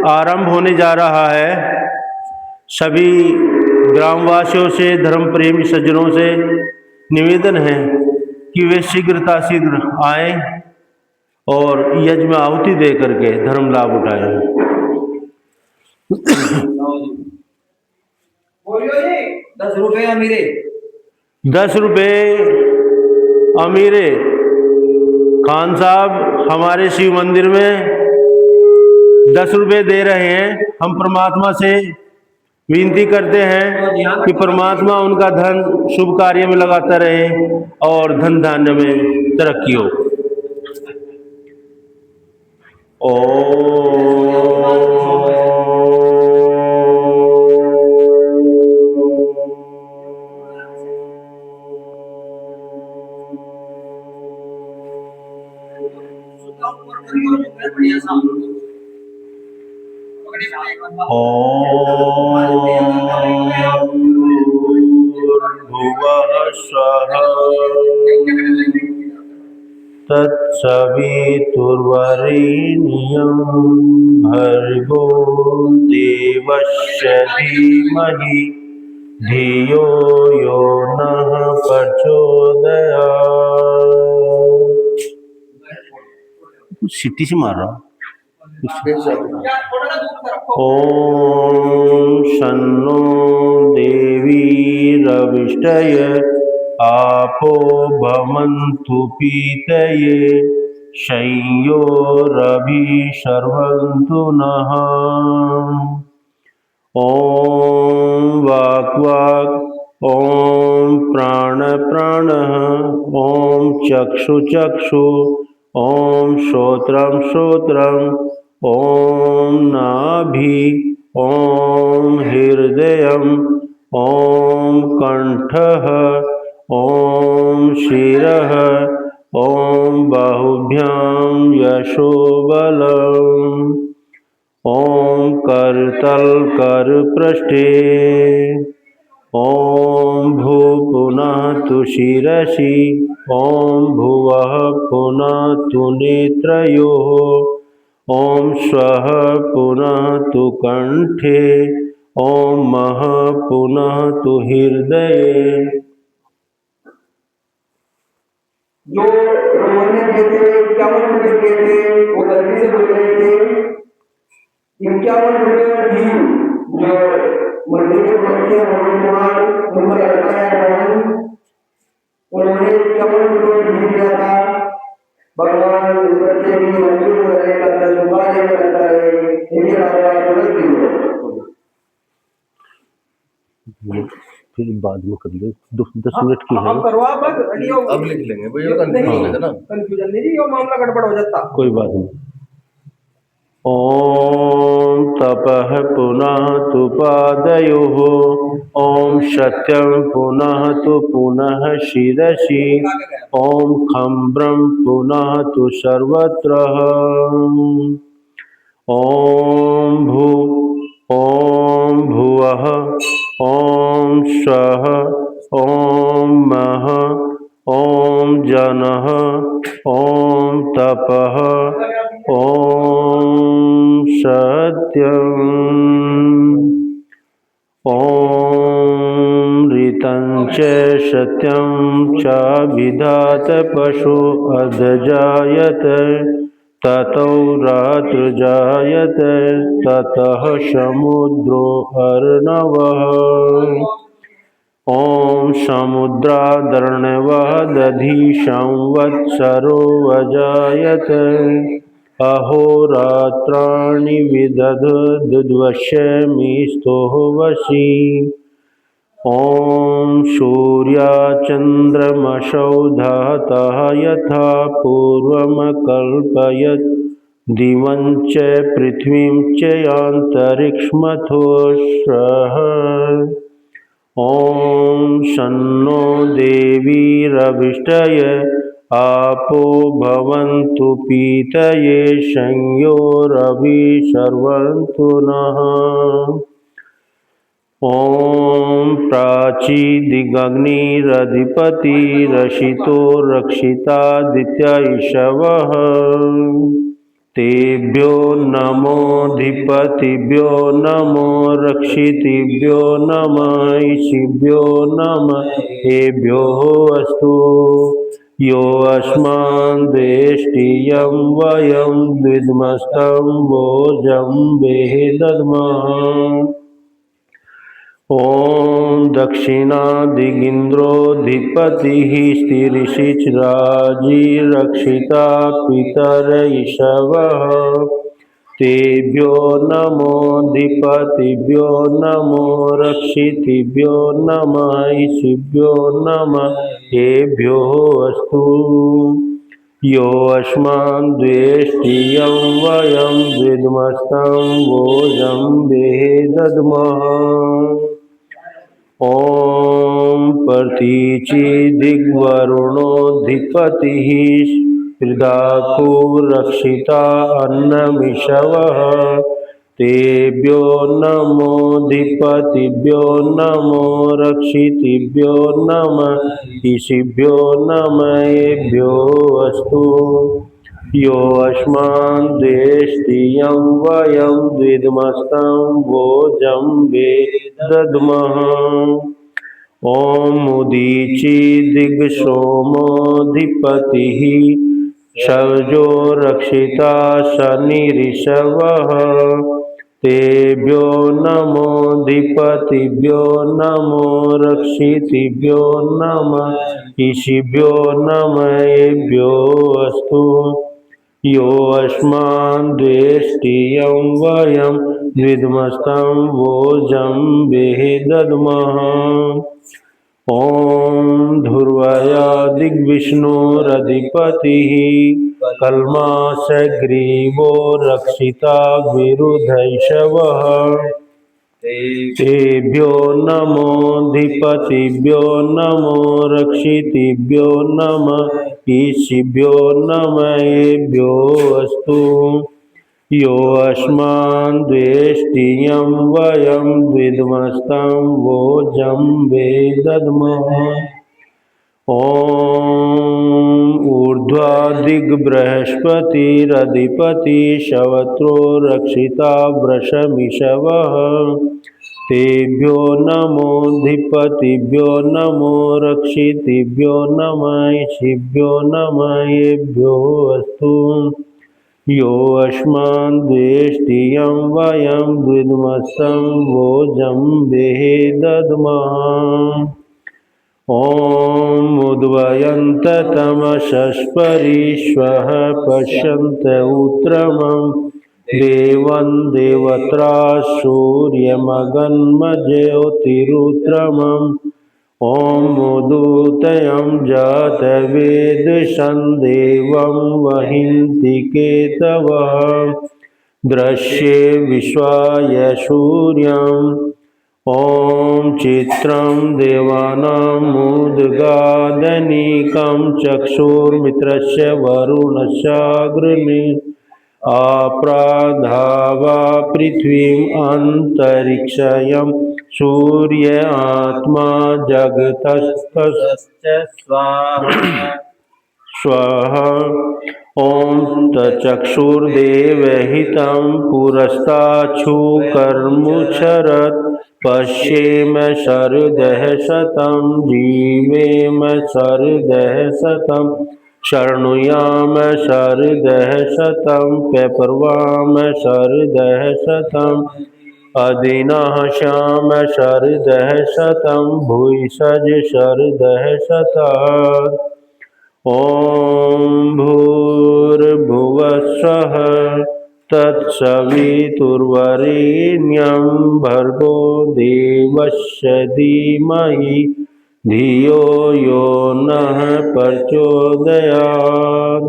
आरंभ होने जा रहा है। सभी ग्रामवासियों से, धर्म प्रेमी सज्जनों से निवेदन है कि वे शीघ्र आएं और यज्ञ में आहुति दे करके धर्म लाभ उठाएं। 10 रुपये अमीरे। 10 रुपये अमीरे। खान साहब हमारे शिव मंदिर में 10 रुपये दे रहे हैं। हम परमात्मा से विनती करते हैं कि परमात्मा उनका धन शुभ कार्य में लगाता रहे और धन धान्य में तरक्की हो। तत्सवितुर्वरेण्यं भर्गो देवस्य धीमहि धियो यो नः प्रचोदयात्। सीटी से मार रहा। ओम शन्नो देवी रविष्टय आपो भवन्तु पीतये शय्यो रवि शर्वन्तु नः। ओम वाक् वाक्, ओम प्राण प्राणः, ओम चक्षु चक्षु, ओम श्रोत्रं श्रोत्रम्, ओम नाभि, ओम हृदयम्, ओम कंठः, ओम शिरः, ओम बाहुभ्यां यशोबलम्, ओम करतल करपृष्ठे, ओम भू पुनः तु शिरसि, ओम भुवः पुनः तु नेत्रयोः, ओम स्वः पुनः तु कंठे, ओम मः पुनः तु हृदये। जो रोने देते 51 रुपये देते वो गलती से बोल रहे थे 51 रुपये भी जो मंदिर के पहुंचे उन्होंने बताया उन्होंने 51 रुपये भी दिया था। भगवान इस बच्चे की मंजूर करने का शुभारंभ करता है। इनके अलावा फिर बाद में कर लो। 10 मिनट की है। अब लिख लेंगे वो, ये कंफ्यूजन है ना, कंफ्यूजन नहीं, ये मामला गड़बड़ हो जाता। कोई बात नहीं। ओम तपः पुनः तु पादयोः, ओम सत्यं पुनः तु पुनः शिरसि, ओम खम्ब्रं पुनः तु सर्वत्र, ओम भुवः, ओम स्वः, ओम मः, ओम जनः, ओम तपः, ओम सत्यम्, ओम ऋतं च सत्यं च विधात पशु अधजायत ततो रात्र जायत ततः समुद्रो अर्णवः, ओम समुद्रादर्णवः दधि संवत्सरो अजायत अहोरात्राणि विदधद्वश्यमिस्तोः वशी, ओम सूर्याचन्द्रमसौ धातः यथा पूर्वमकल्पयत् दिवं च पृथ्वीं च अन्तरिक्षमथोऽस्रः। ओम शन्नो देवी रविष्टय आपो भवन्तु पीतये शय्यो रवि शर्वन्तु नः। ओम प्राची दिगग्निरधिपति रशितो रक्षितादित्य ईशवः, तेभ्यो नमोऽधिपतिभ्यो नमो रक्षितिभ्यो नमः ईशिभ्यो नमः एभ्यो अस्तु। यो अस्मान् द्वेष्टियं वयं द्विद्मस्तं भोजं दद्मः। ॐ दक्षिणादिगिन्द्रोऽधिपतिः स्थिरीशिखराजिरक्षिता पितरैषवः। तेभ्यो नमोऽधिपतिभ्यो नमो रक्षितिभ्यो नमः ईशिभ्यो नमः एभ्यो अस्तु। यो अस्मान् द्वेष्टियं वयं द्विद्मस्तं भोजं दद्मः। ॐ प्रतीचिदिग्वरुणोऽधिपतिः हृदाकुरक्षिता अन्नमिषवः। तेभ्यो नमोऽधिपतिभ्यो नमो रक्षितिभ्यो नमः ईशिभ्यो नमः एभ्यो अस्तु। यो अस्मान् द्वेष्टियं वयं द्विद्मस्तं भोजं दद्मः। ॐ उदीचिदिग्सोमोऽधिपतिः शौर्यो रक्षिता शनिरिषवः। तेभ्यो नमोऽधिपतिभ्यो नमो रक्षितिभ्यो नमः ईशिभ्यो नमः एभ्यो अस्तु। यो अस्मान् द्वेष्टियं वयं द्विद्मस्तं भोजं दद्मः। ॐ ध्रुवया दिग्विष्णोरधिपतिः कल्माषग्रीवो रक्षिता विरुधैषवः। तेभ्यो नमोऽधिपतिभ्यो नमो रक्षितिभ्यो नमः ईशिभ्यो नमः एभ्यो अस्तु। यो अस्मान् द्वेष्टियं वयं द्विद्मस्तं भोजं दद्मः। ॐ ऊर्ध्वादिग्बृहस्पतिरधिपति शवत्रो रक्षिता वृषमिषवः। तेभ्यो नमोऽधिपतिभ्यो नमो रक्षितिभ्यो नमः ईशिभ्यो नमः एभ्यो अस्तु। यो अस्मान् द्वेष्टियं वयं द्विद्मस्तं भोजं दद्मः। ॐ उद्वयन्त तमसस्परिष्वः पश्यन्त उत्तमं देवं देवत्रा सूर्यमगन्मज्योतिरुत्तमम्। ॐ मुदूतयं जातवेदसं देवं वहिन्ति केतवः। दृश्ये विश्वाय सूर्यम्। ॐ चित्रं देवानामुद्गादनीकं चक्षुर्मित्रस्य वरुणस्याग्रणी। आप्राधावा पृथ्वीम् अन्तरिक्षयं सूर्य आत्मा जगतस्तस्य स्वाहा। ॐ तचक्षुर्देवहितं पुरस्ताच्छुकर्मुच्छरत्। पश्येम शरदः शतं जीवेम शरदः शतं। शृणुयाम शरदः शतं पेपर्वाम शरदः शतम्। अधिनाश्याम शरदः शतं भूयिषज शरदः शतात्। ॐ भूर्भुवः तत्सवितुर्वरेण्यं भर्गो देवस्य धीमहि धियो यो नः प्रचोदयात्।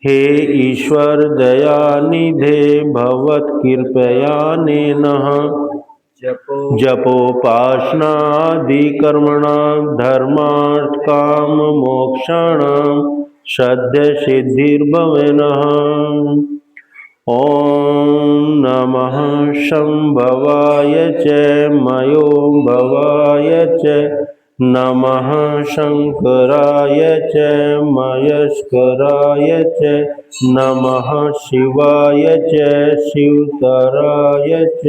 हे ईश्वर दयानिधे भवत्कृपयानेनः जपोपासनादिकर्मणा धर्मार्थकाममोक्षाणां सद्यसिद्धिर्भवेनः। ॐ नमः शम्भवाय च मयोभवाय च नमः शंकराय च महेश्वराय च नमः शिवाय च शिवतराय च।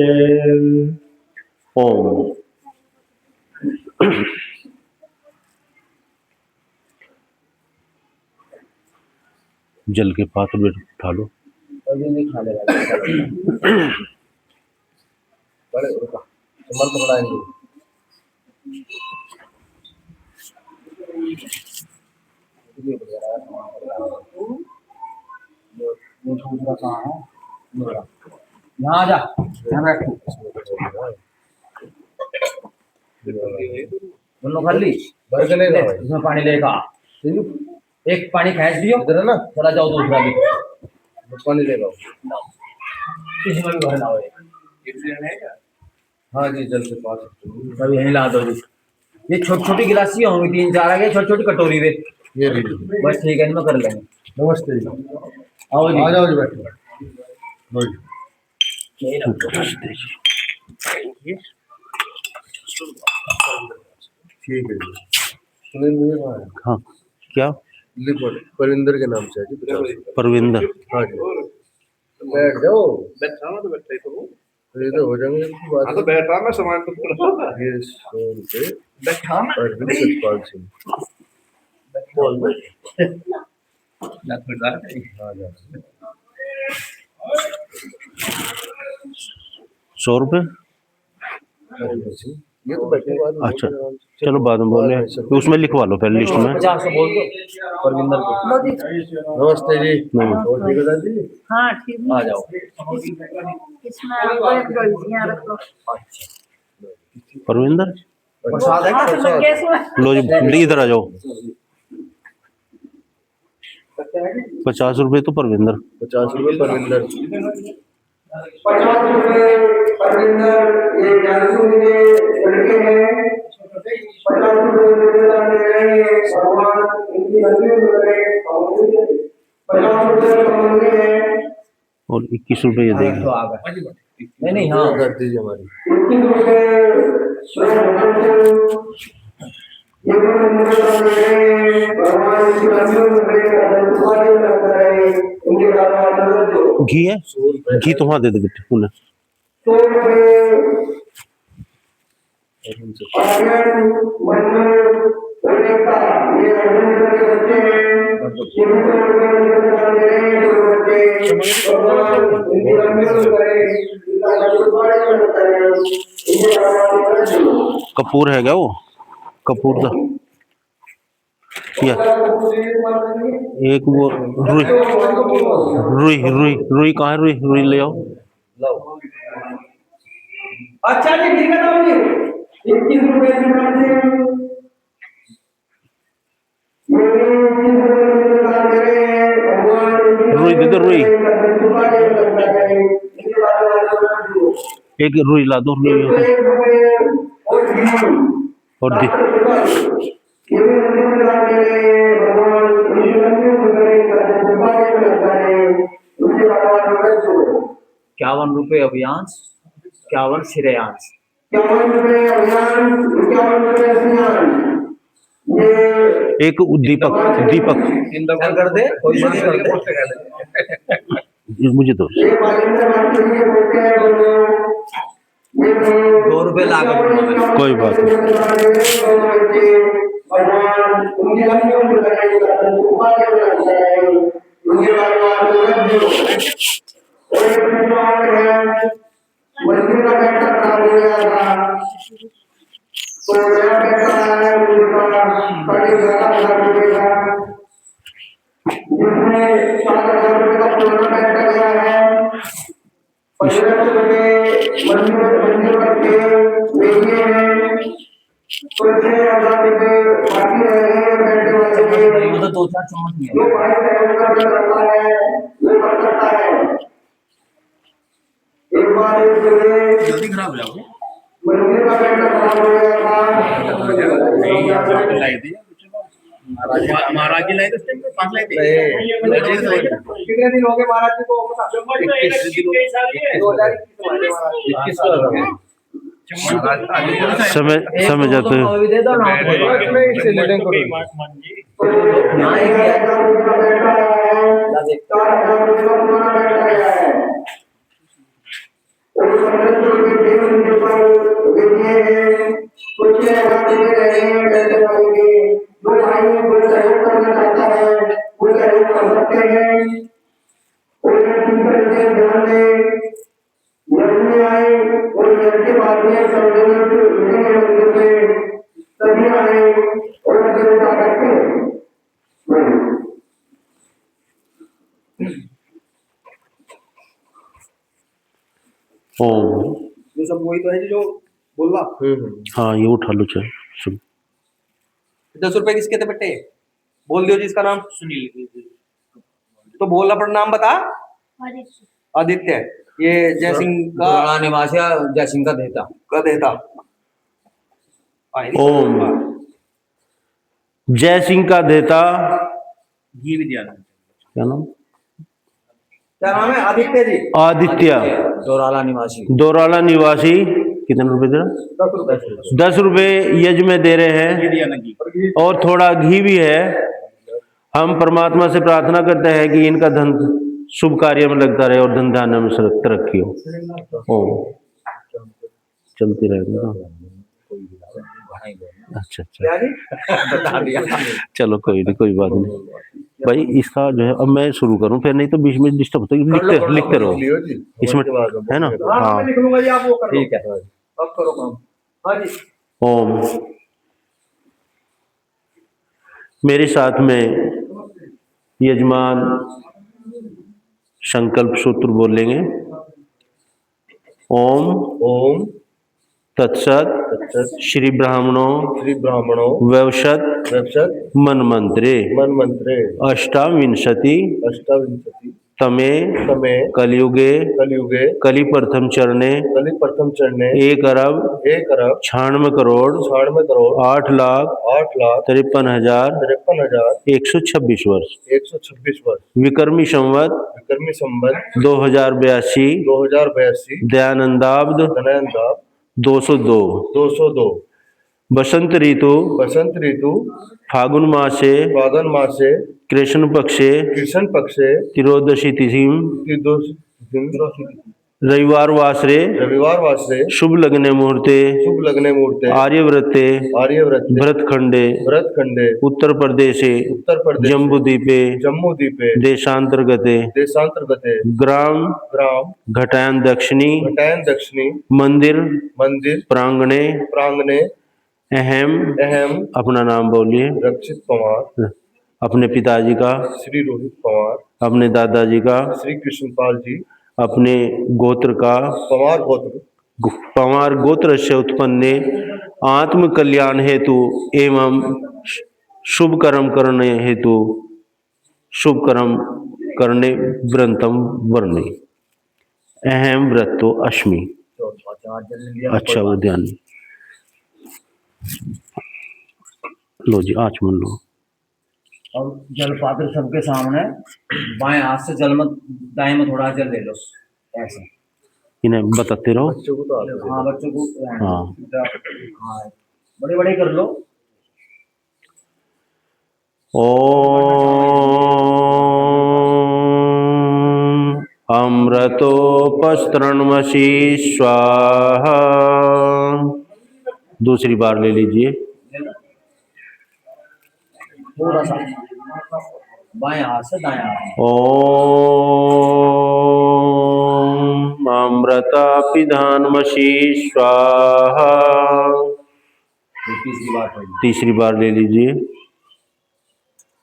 ओम। जल के पात्र में उठा लो। अभी नहीं खाने वाले बड़े रुका समर्थ बनाएंगे। कहाँ है यहाँ आ जा यहाँ बैठ दोनों खाली भर के लेगा इसमें पानी लेगा एक पानी खींच दियो इधर है ना चला जाओ दूसरा भी पानी लेगा इसमें भी भरना हो हाँ जी जल से पास तब यहीं ला दो जी ये छोटी छोटी गिलासियाँ होंगी 3-4 आ गए छोटी छोटी कटोरी में ये बस ठीक है इनमें कर लेंगे। नमस्ते जी आओ जी आ जाओ जी बैठो ठीक है जी सुनील हाँ क्या परविंदर के नाम से है जी परविंदर। हाँ जी बैठ जाओ बैठा तो बैठा ही तो ये तो हो जाएंगे बात तो बैठा मैं सामान तो थोड़ा ये 100 रुपए बैठा मैं सतपाल सिंह बोल ना फिर हाँ जा 100 रुपये। ये तो बैठे बाद में अच्छा चलो बाद में बोल रहे हैं तो उसमें लिखवा लो पहले लिस्ट में। 50 बोल दो परविंदर को नमस्ते जी और ठीक है दादी हाँ ठीक आ जाओ इसमें एक गलतियां रख लो। परविंदर प्रसाद है हाँ, तो प्रसाद केस में लो जी इधर आ जाओ। 50 रुपये तो परविंदर। 50 रुपए परविंदर 50 रुपए परविंदर ये जानसू के लड़के हैं 50 रुपए देवदान दे रहे हैं भगवान इनकी लंबी उम्र करे 50 रुपए कमाएंगे हैं और 21 रुपये ये देंगे। तो आ गए नहीं हाँ कर दीजिए हमारी 21 रुपए ये देवदान दे रहे हैं भगवान इनकी लंबी उम्र करे उनके कारण घी है घी तो वहाँ दे दे बेटे उन्हें। 100 रुपए आर्यन मंडल रेखा ये अर्जुन के बच्चे हैं ये भी 100 रुपए देवदान दे रहे हैं जो बच्चे भगवान इनकी लंबी उम्र करे इनका आशीर्वाद करे इनके कारण कपूर है क्या वो कपूर का या एक वो रुई रुई रुई रुई कहाँ है रुई रुई ले आओ। अच्छा जी ठीक है ना जी 21 रुपए देवदान दे रहे हैं भगवान रुई दे दो रुई एक रुई ला दो रुई और दी ₹51 अभियांश 51 श्रेयांश 51 रुपए अभियान 51 रुपए अभियान ये एक दीपक दीपक कर दे कोई नहीं कर दे मुझे दो ये बालिंदर बात के लिए बोलते हैं दोनों ये ₹2 लागत कोई बात नहीं। भगवान उनकी लंबी उम्र करेगा उपाय बनाता है उनके भगवान को रख दो और एक भगवान है मंदिर का बेटा खराब हो गया था तो मेरा बेटा है उनके पास बड़ी जगह खराब हो गया जिसमें 7,000 रुपये का पुराना बेटा गया है 15 रुपये मंदिर के भेजिए हैं तो 6,000 रुपये बाकी रह गए हैं बेटे वाले के वो तो 2-4 चम्मच नहीं जो भाई सहयोग करता है वो कर सकता है एक बार एक जगह जल्दी खराब हो जाओगे मंदिर का बेटा खराब हो गया था महाराज जी लाए थे 5 लाए थे कितने दिन हो गए महाराज जी को 21 21 समझ जाते हो। अभी दे दो ना नहीं इससे लेने को यहाँ एक ही है ना देखता ओम। ये सब वही तो है जो बोल रहा। हाँ ये उठा लो चाहे सुन। 10 रुपए किसके थे बेटे? बोल दियो जी इसका नाम। सुनील। तो बोल अपना नाम बता। आदित्य। ये जय सिंह का निवासी जय सिंह का देता। ओम। जय सिंह का देता घी विद्या क्या नाम? क्या नाम है? आदित्य जी। आदित्य दोराला निवासी कितने रुपए दे रहा? 10 रुपए यज में दे रहे हैं और थोड़ा घी भी है। हम परमात्मा से प्रार्थना करते हैं कि इनका धन शुभ कार्य में लगता रहे और धन धान्य में तरक्की हो। ओम। चलती रहेगी ना। अच्छा बता दिया। चलो कोई नहीं, कोई बात नहीं भाई। इसका जो है अब मैं शुरू करूं फिर, नहीं तो बीच में डिस्टर्ब होता है। लिखते रहो इसमें, है ना? हाँ मैं लिख लूंगा जी, आप वो कर लो। ठीक है अब करो काम। हाँ जी। ओम। मेरे साथ में यजमान संकल्प सूत्र बोलेंगे। ओम ओम तत्सत श्री ब्राह्मणों वैवशत मन्वंतरे अष्टाविंशति तमे कलियुगे कलि प्रथम चरणे 1 अरब 96 करोड़ 8,53,126 वर्ष विक्रमी संवत 2082 दयानंदाब्द 202 बसंत ऋतु फागुन मासे कृष्ण पक्षे त्रयोदशी तिथि रविवार वासरे शुभ लग्ने मुहूर्ते आर्यव्रते भरतखंडे उत्तर प्रदेशे जम्बूद्वीपे देशांतर्गते ग्राम घटायन दक्षिणी मंदिर प्रांगणे अहम अपना नाम बोलिए। रक्षित पवार। अपने पिताजी का श्री रोहित पवार। अपने दादाजी का श्री कृष्णपाल जी। अपने गोत्र का पवार गोत्र से उत्पन्न आत्म कल्याण हेतु एवं शुभ कर्म करने हेतु शुभ कर्म करने व्रतम वर्णे अहम व्रतो अश्मि। अच्छा वो ध्यान लो जी, आचमन लो। अब जल पात्र सबके सामने बाएं हाथ से जल मत, दाएं में थोड़ा जल ले लो ऐसे। इन्हें बताते रहो। हाँ बच्चों को। हाँ हाँ बड़े बड़े कर लो। ओम अमृतोपस्तरणमसि स्वाहा। दूसरी बार ले लीजिए। थोड़ा सा बाएं हाथ से दाएं हाथ। ओम अमृतापिधानमसि स्वाहा। तीसरी बार ले लीजिए।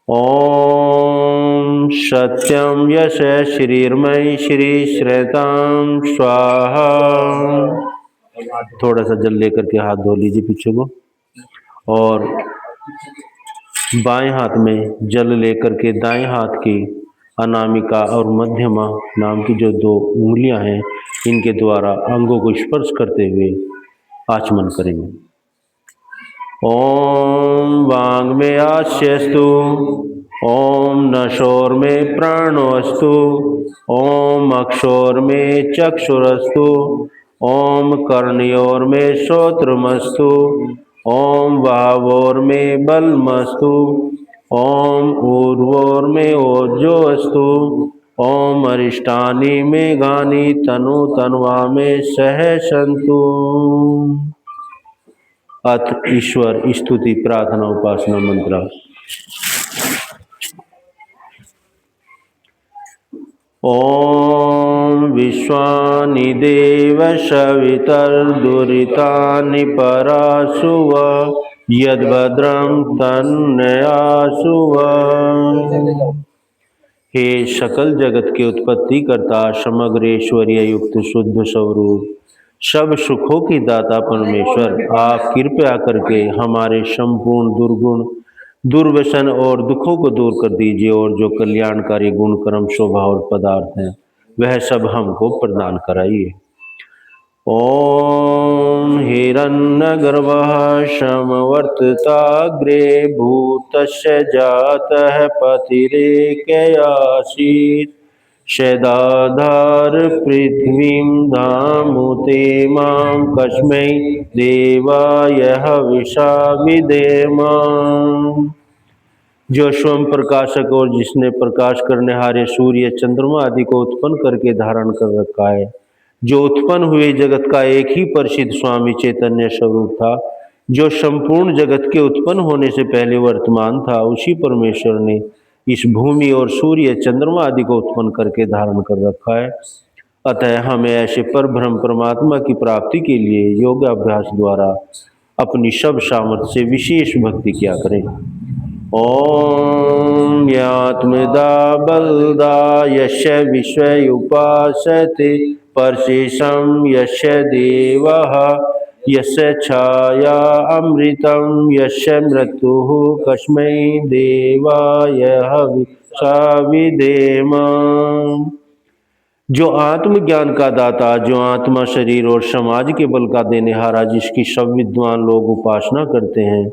ओम सत्यम यश श्रीर्मयि श्री श्रेताम स्वाहा। थोड़ा सा जल लेकर के हाथ धो लीजिए पीछे को, और बाएं हाथ में जल लेकर के दाएं हाथ की अनामिका और मध्यमा नाम की जो 2 उंगलियां हैं इनके द्वारा अंगों को स्पर्श करते हुए आचमन करेंगे। ओम वांग में आस्यस्तु, ओम नशोर में प्राणोस्तु, ओम अक्षोर में चक्षुरस्तु, ओम कर्णयोर्मे श्रोत्रमस्तु, ओम वावोर्मे बलमस्तु, ओम ऊर्वोर्मे ओजोऽस्तु, ओम अरिष्टानि मे गानि तनु तन्वा में सह सन्तु। अथ ईश्वर स्तुति प्रार्थना उपासना मंत्र। ओम विश्वानि देव सवितर्दुरितानि परासुव, यद्भद्रं तन्नयासुव। हे सकल जगत के उत्पत्ति करता, समग्र ऐश्वर्य युक्त शुद्ध स्वरूप, सब सुखों की दाता परमेश्वर, आप कृपया करके हमारे संपूर्ण दुर्गुण, दुर्व्यसन और दुखों को दूर कर दीजिए, और जो कल्याणकारी गुण, कर्म, शोभा और पदार्थ हैं वह सब हमको प्रदान कराइए। ओम हिरण्यगर्भः समवर्तताग्रे, भूतस्य जातः पतिरेकयासीत्, शदाधार पृथ्वीं धामुते मां, कस्मै देवाय हविषा विधेम। जो स्वयं प्रकाशक और जिसने प्रकाश करने हारे सूर्य, चंद्रमा आदि को उत्पन्न करके धारण कर रखा है, जो उत्पन्न हुए जगत का एक ही परिचित स्वामी चैतन्य स्वरूप था, जो संपूर्ण जगत के उत्पन्न होने से पहले वर्तमान था, उसी परमेश्वर ने इस भूमि और सूर्य, चंद्रमा आदि को उत्पन्न करके धारण कर रखा है। अतः हमें ऐसे परब्रह्म परमात्मा की प्राप्ति के लिए योगाभ्यास द्वारा अपनी सब सामर्थ्य से विशेष भक्ति किया करें। ओम यात्मदा बलदा यस्य विश्व उपासते, परशेषम यस्य देवः, यस्य छाया अमृतं, यस्य मृत्युः, कस्मै देवाय हविषा विधेम। जो आत्मज्ञान का दाता, जो आत्मा, शरीर और समाज के बल का देनेहारा, जिसकी सब विद्वान लोग उपासना करते हैं,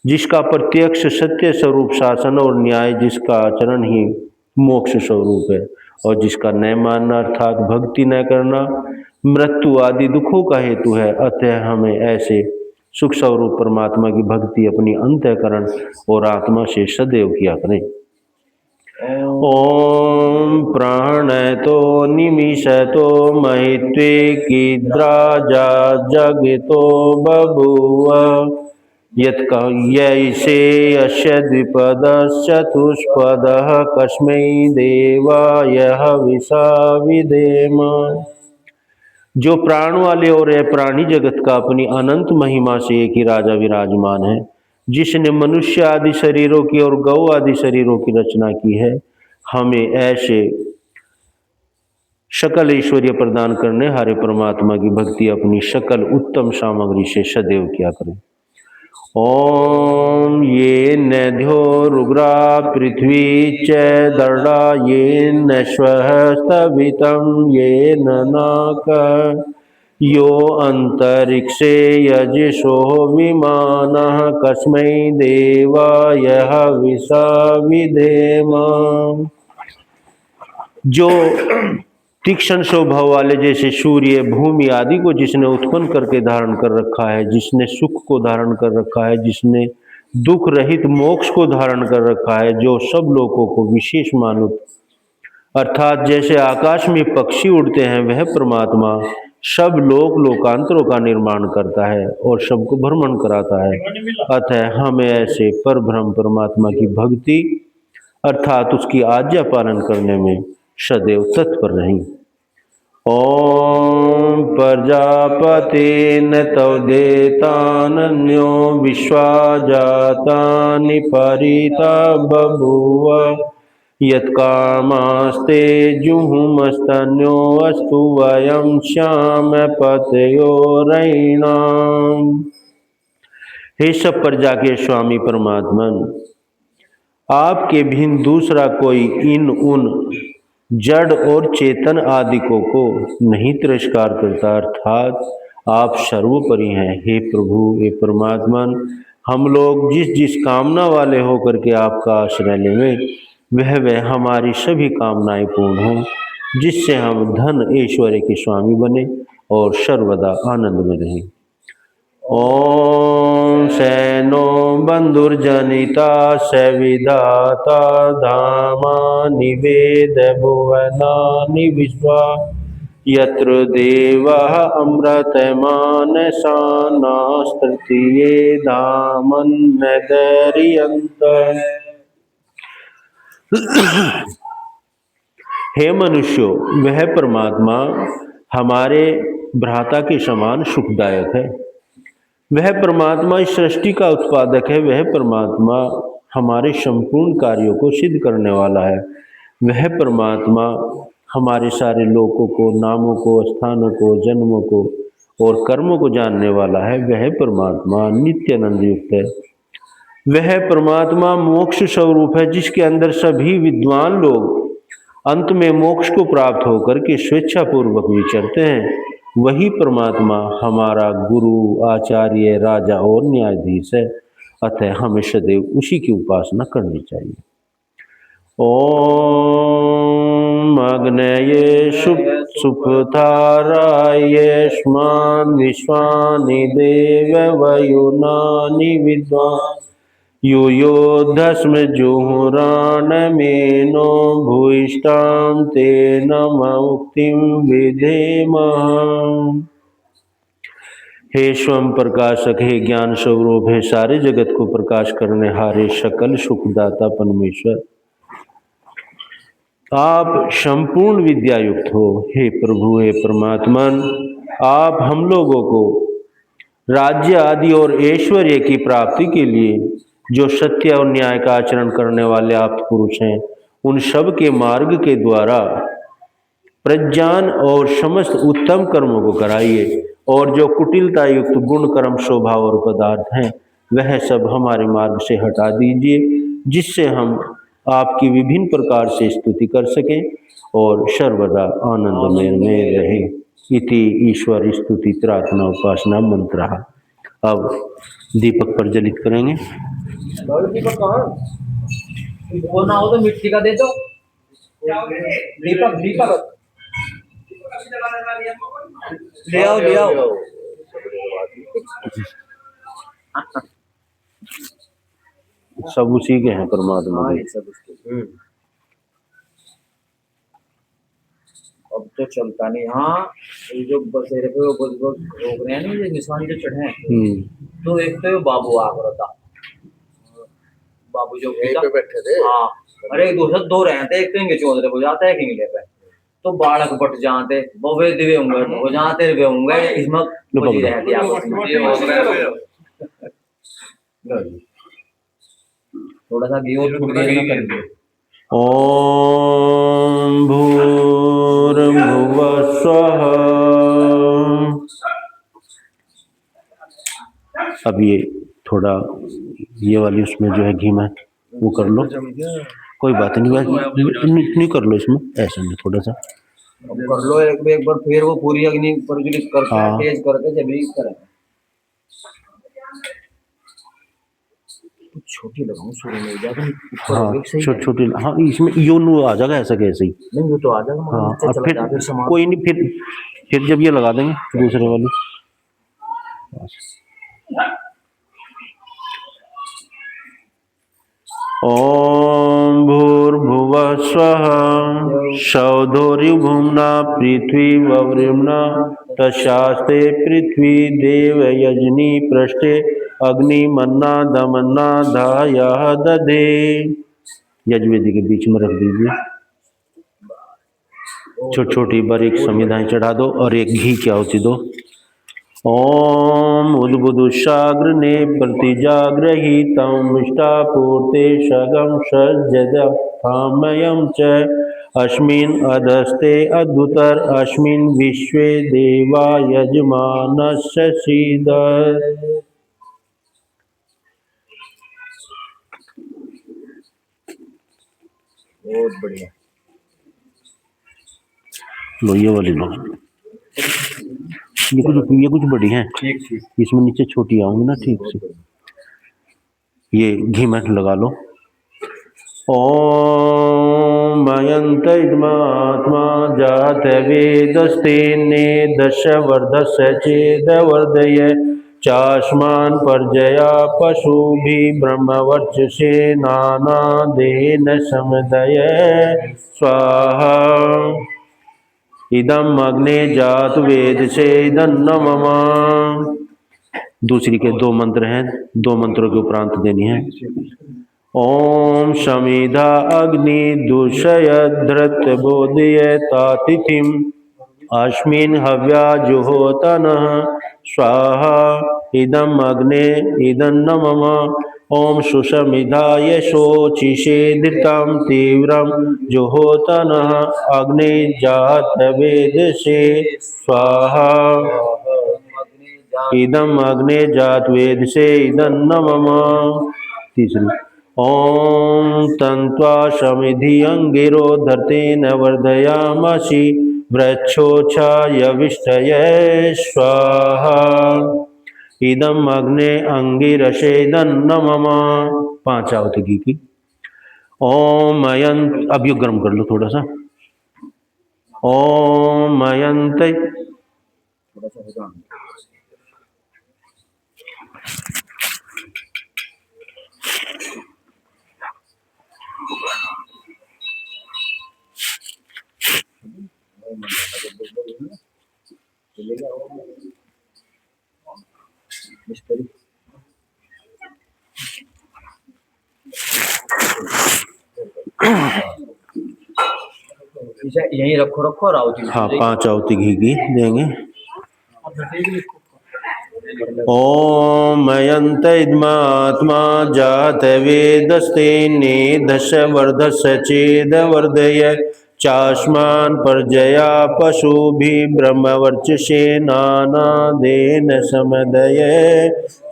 जिसका प्रत्यक्ष सत्य स्वरूप शासन और न्याय, जिसका आचरण ही मोक्ष स्वरूप है, और जिसका न मानना अर्थात भक्ति न करना मृत्यु आदि दुखों का हेतु है। अतः हमें ऐसे सुख स्वरूप परमात्मा की भक्ति अपनी अंतःकरण और आत्मा से सदैव किया करें। ओम प्राणतो निमिषतो महित्वे कीद्राजा जगतो बभूव, यैसे अस्य द्विपदश्चतुष्पदः, कस्मै देवाय हविषा विधेम। जो प्राण वाले और प्राणी जगत का अपनी अनंत महिमा से एक ही राजा विराजमान है, जिसने मनुष्य आदि शरीरों की और गौ आदि शरीरों की रचना की है, हमें ऐसे सकल ऐश्वर्य प्रदान करने हारे परमात्मा की भक्ति अपनी सकल उत्तम सामग्री से सदैव किया करें। ओम ये नद्यो रुग्रा पृथ्वी च दर्डा, ये न स्वः स्तभितं, ये नाक, यो अंतरिक्षे यजसो विमानः, कस्मै देवाय हविषा विधेम। जो तीक्ष्ण स्वभाव वाले जैसे सूर्य, भूमि आदि को जिसने उत्पन्न करके धारण कर रखा है, जिसने सुख को धारण कर रखा है, जिसने दुख रहित मोक्ष को धारण कर रखा है, जो सब लोगों को विशेष मानुत अर्थात जैसे आकाश में पक्षी उड़ते हैं, वह परमात्मा सब लोकांतरों का निर्माण करता है और सबको भ्रमण कराता है। अतः हमें ऐसे परब्रह्म परमात्मा की भक्ति अर्थात उसकी आज्ञा पालन करने में सदैव तत्पर रहें। ओम प्रजापतेन तवदेतान्यो विश्वा जातानि परिता बभूव, यत्कामास्ते जुहुमस्तन्यो अस्तु वयं श्याम पतयो रैणाम। हे सब प्रजा के स्वामी परमात्मन, आपके भिन्न दूसरा कोई इन उन जड़ और चेतन आदिकों को नहीं तिरस्कार करता, अर्थात आप सर्वोपरि हैं। हे प्रभु, हे परमात्मन, हम लोग जिस जिस कामना वाले होकर के आपका आश्रय लें, वह हमारी सभी कामनाएं पूर्ण हों, जिससे हम धन ऐश्वर्य के स्वामी बने और सर्वदा आनंद में रहें। ओम सैनो बंधुर्जनिता सविधाता धामा निवेद भुवनानि विश्वा यत्र देवः अमृतमानसानास्तृतीये धामन्नदर्यन्त। हे मनुष्यों, वह परमात्मा हमारे भ्राता के समान सुखदायक है। वह परमात्मा इस सृष्टि का उत्पादक है। वह परमात्मा हमारे संपूर्ण कार्यों को सिद्ध करने वाला है। वह परमात्मा हमारे सारे लोकों को, नामों को, स्थानों को, जन्मों को और कर्मों को जानने वाला है। वह परमात्मा नित्यानंद युक्त है। वह परमात्मा मोक्ष स्वरूप है, जिसके अंदर सभी विद्वान लोग अंत में मोक्ष को प्राप्त होकर के स्वेच्छापूर्वक विचरते हैं। वही परमात्मा हमारा गुरु, आचार्य, राजा और न्यायाधीश है। अतः हमें सदैव उसी की उपासना करनी चाहिए। ओम अग्नये सुपथाराय यस्मान् विश्वानि देव वयुनानि विद्वान् यूयोधस्म जुहुराणमेनो भूयिष्ठां तेन मुक्तिं विधेमः। हे स्वयं प्रकाशक, हे ज्ञान स्वरूप, हे सारे जगत को प्रकाश करने हारे सकल सुखदाता परमेश्वर, आप संपूर्ण विद्या युक्त हो। हे प्रभु, हे परमात्मन, आप हम लोगों को राज्य आदि और ऐश्वर्य की प्राप्ति के लिए जो सत्य और न्याय का आचरण करने वाले आप पुरुष हैं, उन सब के मार्ग के द्वारा प्रज्ञान और समस्त उत्तम कर्मों को कराइए। और जो कुटिलता युक्त गुण, कर्म, स्वभाव और पदार्थ हैं, वह सब हमारे मार्ग से हटा दीजिए, जिससे हम आपकी विभिन्न प्रकार से स्तुति कर सकें और सर्वदा आनंद में रहें। इति ईश्वर स्तुति प्रार्थना उपासना मंत्र। अब दीपक प्रज्वलित करेंगे। दीपक कहाँ? वो ना हो तो मिट्टी का दे दो। दीपक दीपक ले आओ ले आओ। सब उसी के हैं परमात्मा के। अब तो चलता नहीं। हाँ, ये जो बसेरे पे वो बस रोक रहे हैं ना, ये निशान जो चढ़े हैं, तो एक तो बाबू आ रहा था। बाबू जो पे बैठे थे। हाँ, अरे दूसरे दो रहे थे, एक तो इनके चौधरे हो जाता है, एक इंगले पे तो बालक बट जाते वो वे दिवे होंगे, हो जाते वे होंगे इसमें मुझे रहती आपस में थोड़ा सा घी और छूट गया कर दो। ओम भूर्भुवः स्वः। अब ये थोड़ा ये वाली उसमें जो है घी में वो कर लो, कोई बात नहीं, नहीं कर लो इसमें, ऐसा नहीं, थोड़ा सा कर लो एक बार, फिर वो पूरी अग्नि प्रज्वलित करके तेज करके जब भी करें। छोटी लगाऊं शुरू में जाकर। हाँ, छोटी। हाँ, इसमें योनू आ जाएगा ऐसा कैसे ही। नहीं वो तो आ जाएगा। हाँ, और फिर कोई नहीं, फिर जब ये लगा देंगे दूसरे वाली। ओम भूर्भुवः स्वः। सौधोर्युभुम्ना पृथ्वी ववृम्ना तस्यास्ते पृथ्वी देव यजनी पृष्ठे अग्नि मन्ना दमन्ना धायः दधे। यजुर्वेदी के बीच में रख दीजिए। छोटी छोटी बारीक संविधाएं चढ़ा दो और एक घी की आहुति दो। ओम उद्बुदुषाग्रने प्रतिजाग्रहीतं मिष्टापूर्ते शगं सज्जदमयं च अस्मिन् अधस्ते अद्भुतर अस्मिन् विश्वे देवा यजमानस्य सीदत्। बहुत बढ़िया। लो ये वाली लो, ये कुछ बड़ी है, इसमें नीचे छोटी आऊंगी ना, ठीक से। ये घी में लगा लो। ओम मयंत इदमात्मा जात वेदस्तेने दश वर्धस्य चेदवर्धय चास्मान पर्जया पशुभि ब्रह्मवर्चसे नानादेन समदय स्वाहा इदम अग्ने जात वेद से मम। दूसरी के दो मंत्र हैं, दो मंत्रों के उपरांत देनी है। ओम शमिधा अग्नि दूषयधृत बोधयतातिथिम अस्मिन् हव्या जुहोतनः स्वाहा इदम अग्ने इदं न मम। ओम सुषमिधाय शोचिषे धृतं तीव्रं जुहोतनः अग्ने जात वेदसे स्वाहा इदम अग्ने जात वेदसे इदं न मम। तीसरी ओम तन्त्वा समिधि अंगिरो धर्तेन वर्धयामसि वृक्षोच्छायविष्टये स्वाहा इदम अग्ने अंगिरसेदं न मम। 5 आहुति घी की। ओम अयंत, अब युग गर्म कर लो थोड़ा सा। ओम अयंत यहीं रखो रखो और आओ। हाँ 5 आहुति घी की देंगे। ओम अयंत इदमात्मा जात वेदस्तेने दश वर्धस्य चेदवर्धय चास्मान पर्जया पशुभि ब्रह्मवर्चसे नानादेन समदय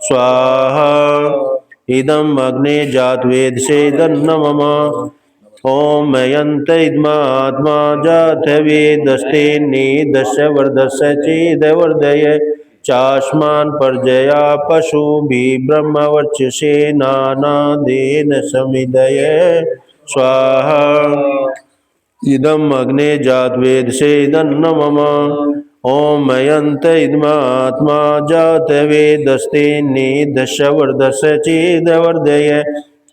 स्वाहा इदम अग्ने जात वेदसे इदं न मम। ओम अयंत इदमात्मा जात वेदस्तेने दश वर्धस्य चेदवर्धय चास्मान पर्जया पशुभि ब्रह्मवर्चसे नानादेन समिदय स्वाहा इदम अग्ने जात वेदसे इदं न मम। ओम अयंत इदमात्मा जात वेदस्तेने दश वर्धस्य चेदवर्धय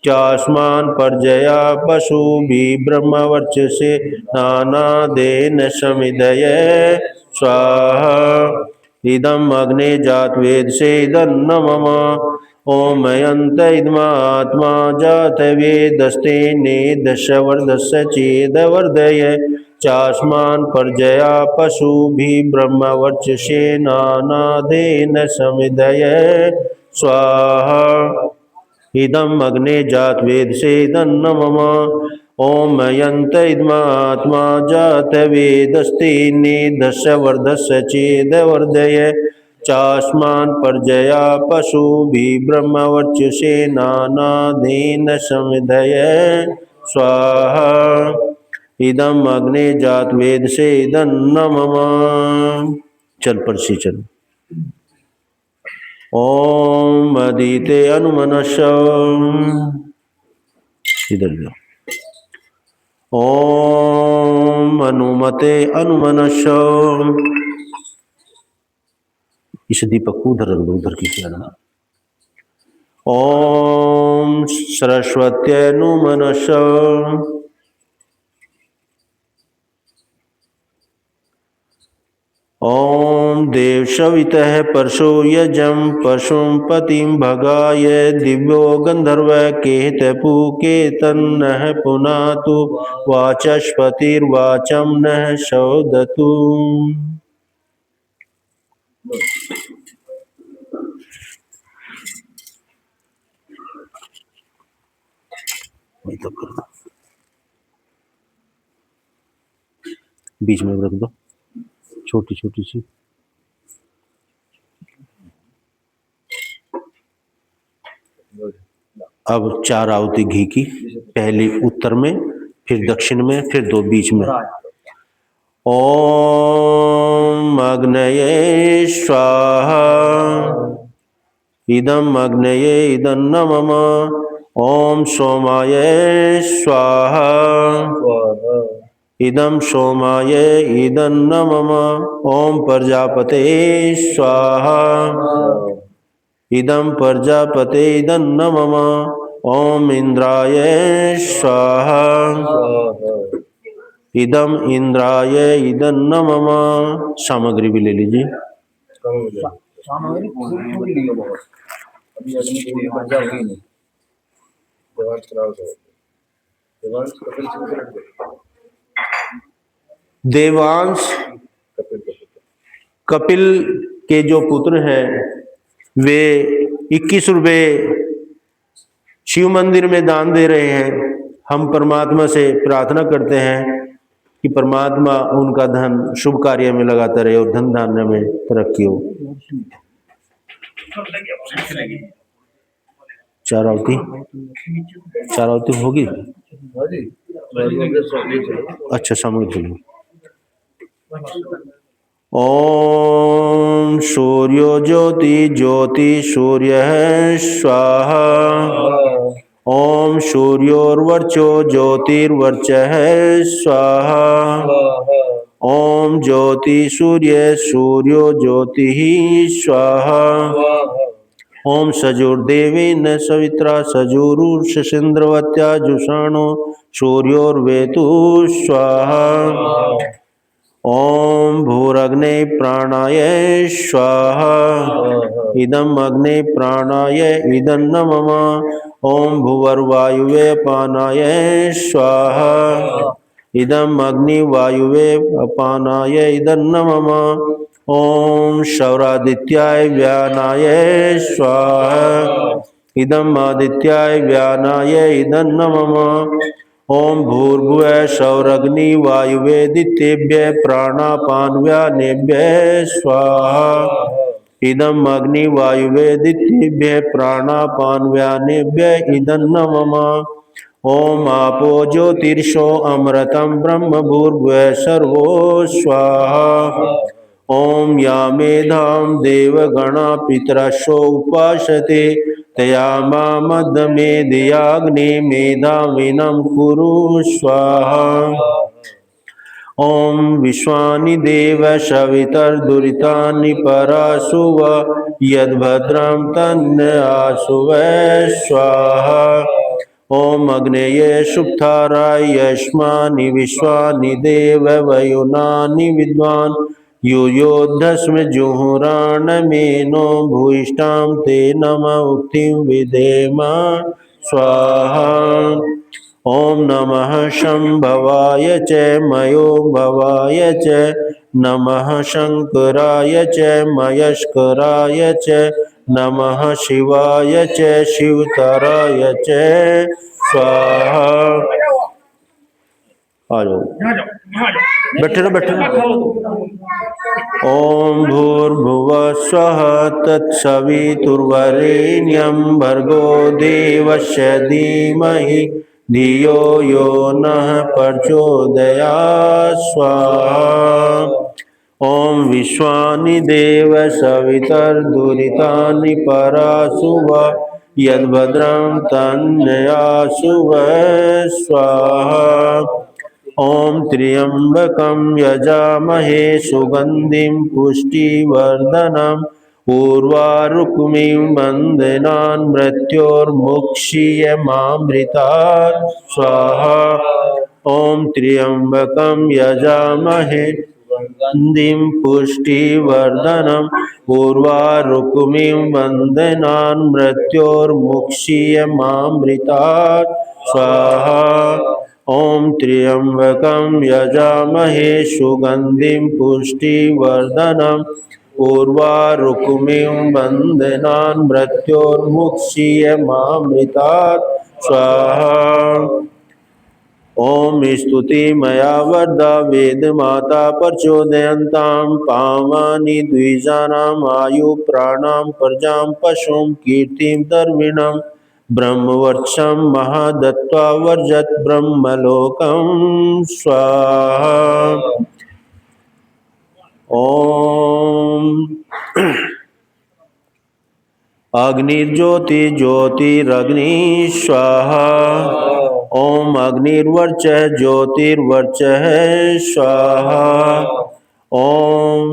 चास्मान पर्जया पशुभि ब्रह्मवर्चसे नानादेन समिदय स्वाहा इदम अग्ने जात वेदसे इदं न मम। ओम अयंत इदमात्मा जात वेदस्तेने दश वर्धस्य चेदवर्धय चास्मान पर्जया पशुभि ब्रह्मवर्चसे नानादेन समिदय स्वाहा इदम अग्ने जात वेदसे इदं न मम। ओम अयंत इदमात्मा जात वेदस्तेने दश वर्धस्य चेदवर्धय चास्मान पर्जया पशुभि ब्रह्मवर्चसे नानादेन समिदय स्वाहा इदम अग्ने जात वेदसे इदं न मम। चल परसी चल। ओम अदिते अनुमनश, इधर जाओ। ओम अनुमते अनुमनश, इस दीपक को उधर रख दो, उधर की तरफ। ओम सरस्वत्यनुमनश, ओम देवशवितः परशो यजं पशुं पतिं भगाय दिव्यो गंधर्व केतपुकेतन्नः पुनातु वाचस्पतिर्वाचं नः शोदतु। बीच में रख दो, छोटी छोटी सी। अब 4 आहुति घी की, पहली उत्तर में, फिर दक्षिण में, फिर 2 बीच में। ओम अग्नये स्वाहा इदम अग्नये इदं न मम। ओम सोमाय स्वाहा स्वाहा इदं सोमाय इदं नमः। ओम प्रजापते स्वाहा इदं प्रजापते इदं नमः। ओम इंद्राय स्वाहा स्वाहा इदं इंद्राय इदं नमः। सामग्री भी ले लीजिए। सामग्री थोड़ी लियो बहुत, अभी अग्नि की ऊर्जा होगी नहीं। देवांश कराओ तो देवांश कपिल सिंह से लड़ गए। देवांश कपिल कपिल कपिल के जो पुत्र हैं वे 21 रुपये शिव मंदिर में दान दे रहे हैं। हम परमात्मा से प्रार्थना करते हैं कि परमात्मा उनका धन शुभ कार्य में लगाता रहे और धन धान्य में तरक्की हो। चार आरती होगी। हाँ जी चलो। अच्छा सामूहिक चलो। ओम सूर्यो ज्योति ज्योति सूर्य स्वाहा। ओम सूर्योर्वर्चो ज्योतिर्वर्च स्वाहा। ओम ज्योति सूर्य सूर्यो ज्योति स्वाहा। ओम सजुर्देवेन सवित्रा सजुरुषसेन्द्रवत्या जुषाणो सूर्योर्वेतु स्वाहा। ओम भूरग्ने प्राणाय स्वाहा इदम अग्ने प्राणाय इदं नमः। ओम भुवर्वायुवे अपानाय स्वाहा इदम अग्निवायुवे अपानाय इदं नमः। ओम शौरादित्याय व्यानाय स्वाहा इदम आदित्याय व्यानाय इदं नमः। ओम भूर्भुवः सौरग्नि वायुवे दित्येभ्य प्राणापानव्यानेभ्य स्वाहा इदम अग्नि वायुवे दित्येभ्य प्राणापानव्यानेभ्य इदं नमः। ओम आपो ज्योतिर्षो अमृतं ब्रह्म भूर्भुवः सर्वो स्वाहा। ओम या मेधां देवगणा पितरशो उपासते तया मामदमेधियाग्नि मेधाविनं कुरु स्वाहा। ओम विश्वानि देव सवितर्दुरितानि परासुव यद्भद्रं तन्नासुव स्वाहा। ओम अग्नेये सुप्ताराय यस्मानि विश्वानि देव वयुनानि विद्वान् यूयोद्धस्म जुहुराणमेनो भूयिष्ठां ते नमः उक्तिं विधेम स्वाहा। ओम नमः शंभवाय च मयो भवाय च नमः शंकराय च मयस्कराय च नमः शिवाय च शिवतराय च स्वाहा। आ जाओ बैठे ना। ओम भूर्भुवः स्वः तत्सवितुर्वरेण्यं भर्गो देवस्य धीमहि धियो यो नः प्रचोदयात् स्वाहा। ओम विश्वानि देव सवितर्दुरितानि परासुव यद्भद्रं तन्यासुव स्वाहा। ओम त्र्यंबकं यजामहे सुगंधिं पुष्टिवर्धनम् उर्वारुकमिं वन्दनान् मृत्योर्मुक्षीयमामृतात् स्वाहा। ओम त्र्यंबकं यजामहे सुगंधिं पुष्टिवर्धनम् उर्वारुकमिं वन्दनान् मृत्योर्मुक्षीयमामृतात् स्वाहा। ओम त्र्यंबकं यजामहे सुगंधिं पुष्टिवर्धनम् उर्वारुकमिं वन्दनान् मृत्योर्मुक्षीयमामृतात् स्वाहा। ओम स्तुति मया वर्धा वेदमाता प्रचोदयन्तां पावनि द्विजानाम् आयु प्राणां प्रजां पशुं कीर्तिं दर्विणं ब्रह्मवर्क्षं महादत्त्वा वर्जत् ब्रह्मलोकं स्वाहा। ओम अग्निर्ज्योति ज्योतिरग्नि स्वाहा ओम अग्निर्वर्चः ज्योतिर्वर्चः स्वाहा ओम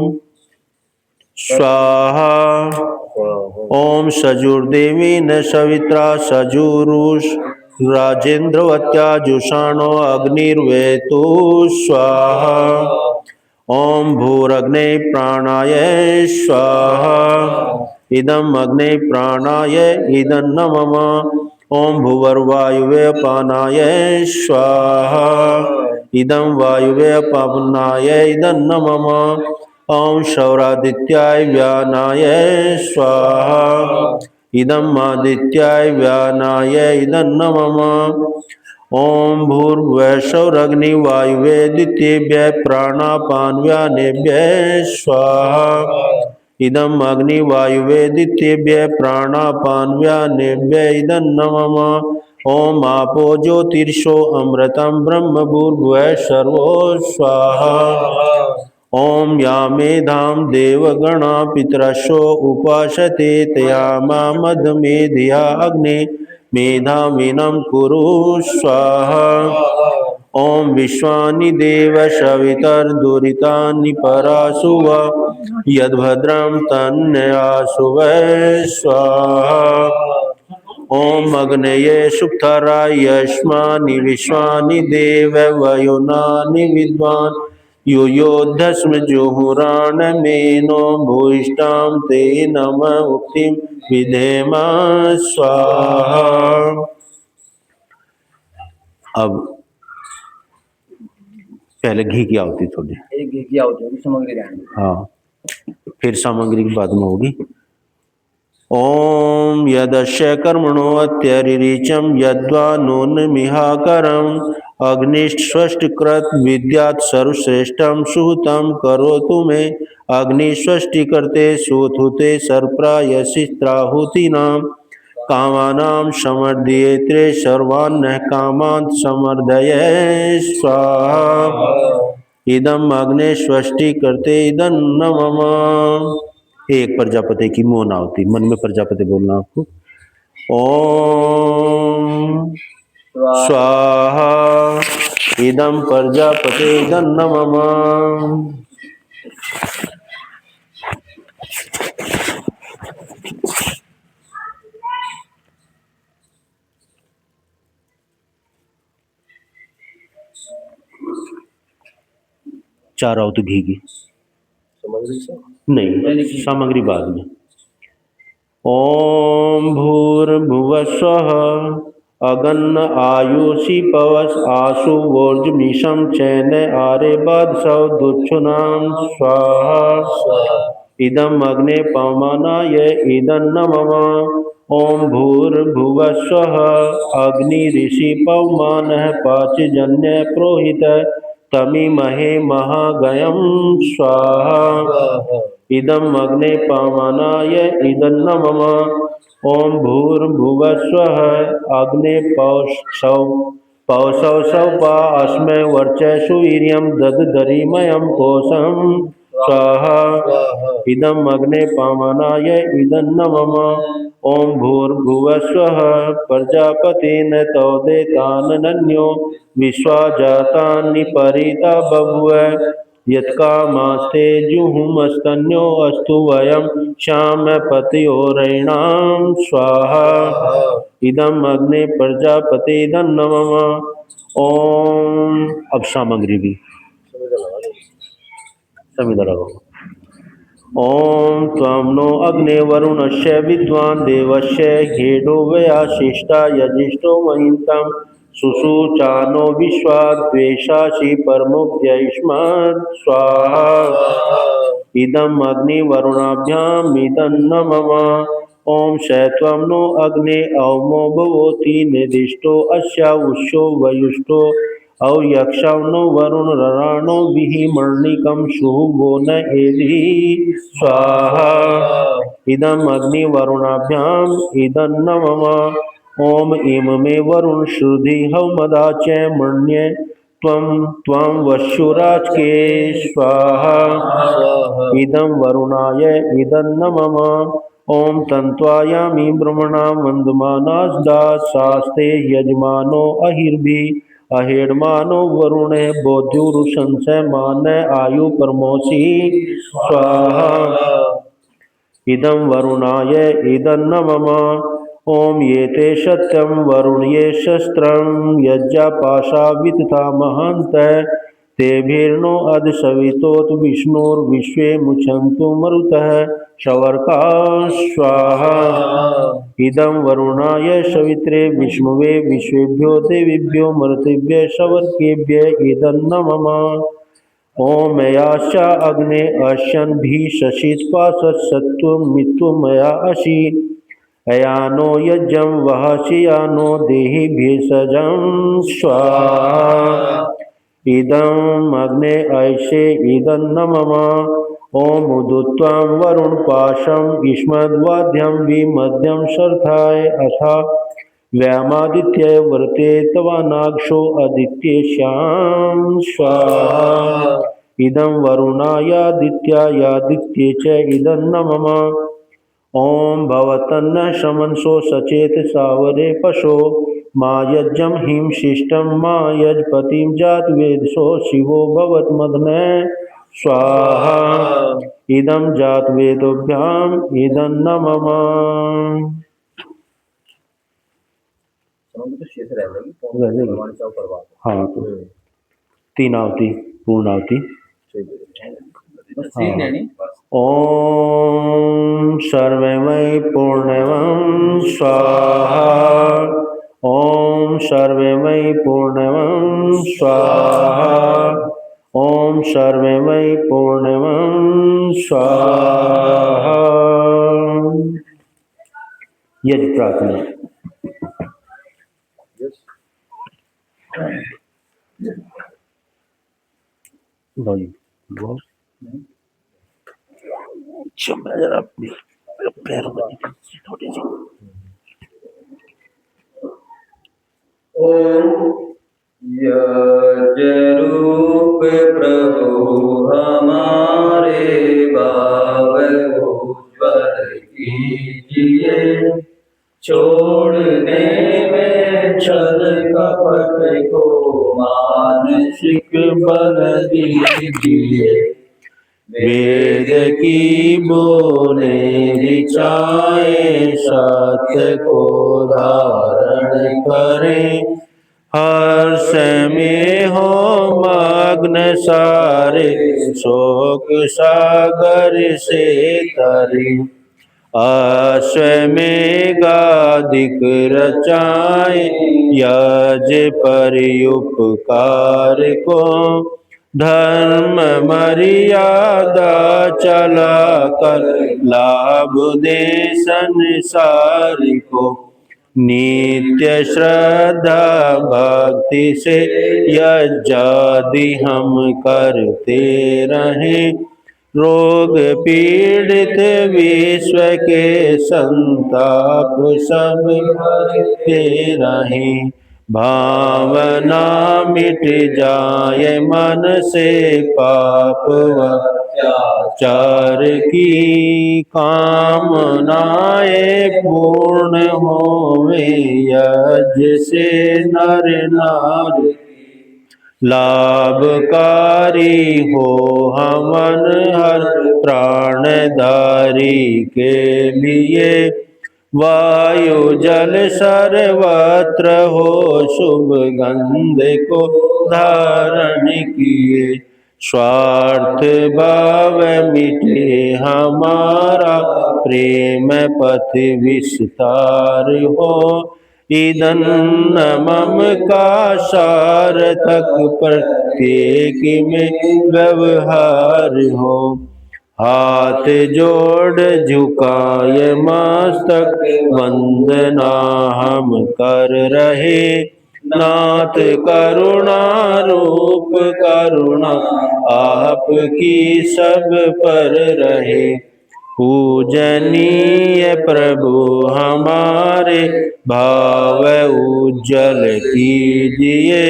स्वाहा ओम सजुर्देवेन सवित्रा सजुरुष राजेन्द्रवत्या जुषाणो अग्निर्वेतु स्वाहा ओम भूरग्ने प्राणाय स्वाहा इदम अग्ने प्राणाय इदं न मम ओम भुवर्वायुवे अपानाय स्वाहा इदं वायुवे अपानाय इदं न मम ओम सौरादित्याय व्यानाय स्वाहा इदं आदित्याय व्यानाय इदं न मम ओम भूर्भुवस्सुरग्निवायुवे दित्येभ्यः प्राणापानव्यानेभ्यः स्वाहा इदं अग्निवायुवे दित्येभ्यः प्राणापानव्यानेभ्यः इदं न मम ओम आपो ज्योतिर्षो अमृतं ब्रह्म भूर्भुवः सर्वो स्वाहा ओम या मेधां देवगणा पितरशो उपासते तया मदमेधिया अग्ने मेधाविनं कुरु स्वाहा ओम विश्वानि देव सवितर्दुरितानि परासुव यद्भद्रं तन्यासुव स्वाहा ओम अग्नये सुक्थराय यस्मानि विश्वानि देव वयुनानि विद्वान् युयोधस्म जुहुराणमेनो भूयिष्ठां ते नम उक्तिं विधेम स्वाहा। अब पहले घी की आहुति थोड़ी, एक घी की आहुति होगी, सामग्री रहेंगे। हाँ, फिर सामग्री की बाद में होगी। ओम यदस्य कर्मणो अत्यरिचम यद्वा नूनमिहाकरम अग्निष्वष्टिकृत विद्यात् सर्वश्रेष्ठम सुहृतं करोतु मे अग्निष्वष्टिकृते सुहृते सर्वप्रायश्चित्राहुतीनां कामानां समर्दयेत्रे सर्वान्नः कामान् समर्दये स्वाहा इदम अग्निष्वष्टिकृते इदं न मम। एक प्रजापति की मौन आहुति, मन में प्रजापति बोलना आपको। ओम स्वाहा इदं प्रजापते इदं न मम। चार आहुति घी की, नहीं सामग्री बाद में। ओम भूर्भुवस्वः अगन्न आयुषि पवस आशु वोर्जमिषं चैन आरे बादसौ दुच्छुनां स्वाहा इदं अग्ने पवमानाय इदं न मम ओम भूर्भुवस्वः अग्निरिषि पवमानः पाचजन्य प्रोहित तमीमहे महागयं स्वाहा इदं अग्ने पवमानाय इदं न मम ओम भूर्भुवस्वः अग्ने पौषौ सौपा अस्मै वर्चसु वीर्यं ददधरिमयं कोशं स्वाहा इदं अग्ने पवमानाय इदं न मम ओम भूर्भुवस्वः प्रजापतेन तौदेतानन्यो विश्वा जातानि परिता बभूव यत्कामास्ते जुहुमस्तन्यो अस्तु वयं श्यामपतयोरयिणां स्वाहा इदं अग्ने प्रजापते इदं न मम ओम। अब सामग्री भी समिधा लगाओ। ओम त्वं नो अग्ने वरुणस्य विद्वान् देवस्य घेडो वयाशिष्टा यजिष्ठो महिन्तं सुसूचानो विश्वा द्वेषासि परमोऽभ्यस्मत् स्वाहा इदम् अग्निवरुणाभ्याम् इदं न मम ओम शैत्वं नो अग्ने अवमो भवति निर्दिष्टो अस्या उष्यो वयुष्टो औ यक्षौ नो वरुण रराणो विहिमर्णिकं शुभो न एधि स्वाहा इदम् अग्निवरुणाभ्याम् इदं न मम ओम इममे वरुण श्रुधि हवमदा च मण्ये त्वं वश्युराज के स्वाहा इदं वरुणाय इदं न मम ओम तन्त्वायामि ब्रह्मणा वन्दमानास्दात् शास्ते यजमानो अहिर्भि अहेडमानो वरुणे बोध्युरुशंसमान आयु परमोषि स्वाहा इदं वरुणाय इदं न मम ओम ये ते सत्यं वरुण ये शस्त्रं यज्ञापाशा वितता महन्त तेभिर्नो अध सवितोत विष्णुर्विश्वे मुछन्तु मरुतः शवर्का स्वाहा इदं वरुणाय सवित्रे विष्णुवे विश्वेभ्यो देवीभ्यो मरुतेभ्य शवर्केभ्य इदं न मम ओम मयाश्च अग्ने अश्यन् भी शशित्पासत्सत्त्वं मित्वमया अशि अयानो यज्ञं वहसि यानो देहि भेषजं स्वाहा इदं अग्ने ऐषे इदं न मम ओम उदुत्वं वरुण पाशं युष्मद्वाद्यं विमध्यं शर्थाय अथा व्यामादित्य वर्ते तवानाक्षो आदित्येश्यां स्वाहा इदं वरुणायादित्यायादित्ये च इदं न मम ओम भवतन्न शमनसो सचेत सावरे पशो मा यज्ञं हिं शिष्टं मा यजपतिं जातवेदसो शिवो भवत्मदने स्वाहा इदं जातवेदोभ्याम् इदं न मम तो शेष रह जाएगी भगवान का प्रभाव। हाँ तो तीन आहुति पूर्णाहुति ओम सर्वमय पूर्णमं स्वाहा ओम सर्वमय पूर्णमं स्वाहा ओम सर्वमय पूर्णमं स्वाहा यज्ञ प्रार्थना भाई बहुत मैं जरा पैर थोड़ी सी ओम यजरूप प्रभु हमारे भाव उज्ज्वल कीजिए छोड़ने में छल कपट को मानसिक बल दीजिए वेद की बोले ऋचाएं सत्य को धारण करें हर्ष में हो मग्न सारे शोक सागर से तरे अश्वमेघाधिक रचाए यज पर उपकार को धर्म मर्यादा चला कर लाभ दे संसार को नित्य श्रद्धा भक्ति से यज्ञादि हम करते रहें रोग पीड़ित विश्व के संताप सब हरते रहें भावना मिट जाए मन से पाप अत्याचार की कामनाएं पूर्ण होवे यज्ञ से नर नारी लाभकारी हो हवन हर प्राणधारी के लिए वायु जल सर्वत्र हो शुभ गंध को धारण किए स्वार्थ भाव मिटे हमारा प्रेम पथ विस्तार हो इदं मम का सार्थक प्रत्येक में व्यवहार हो हाथ जोड़ झुकाए मस्तक वंदना हम कर रहे नाथ करुणा रूप करुणा आपकी सब पर रहे पूजनीय प्रभु हमारे भाव उज्जवल कीजिए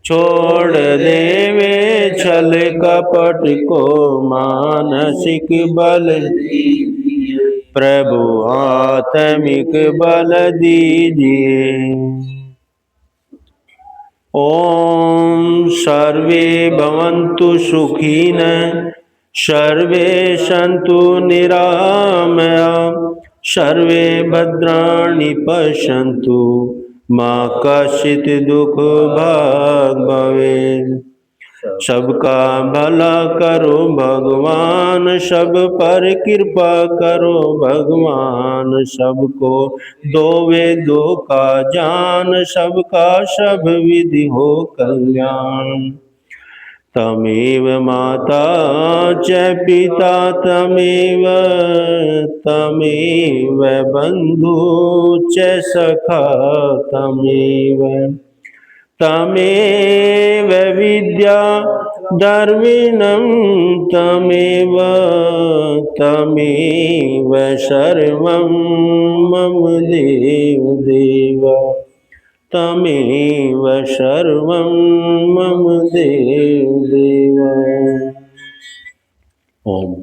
छोड़ देवे छल कपट को मानसिक बल प्रभु आत्मिक बल दीजिए। ओम सर्वे भवन्तु सुखिनः, सर्वे सन्तु निरामया, सर्वे भद्राणि पश्यन्तु, मा कश्चित् दुख भाग् भवेत्। सबका भला करो भगवान, सब पर कृपा करो भगवान, सबको दो वेदों का ज्ञान, सबका सब विधि हो कल्याण। तमेव माता च पिता तमेव, तमेव बंधु च सखा तमेव, तमेव विद्या द्रविणं तमेव, तमेव सर्वं मम देव देव, तमेव सर्वं मम देव देव। ओम।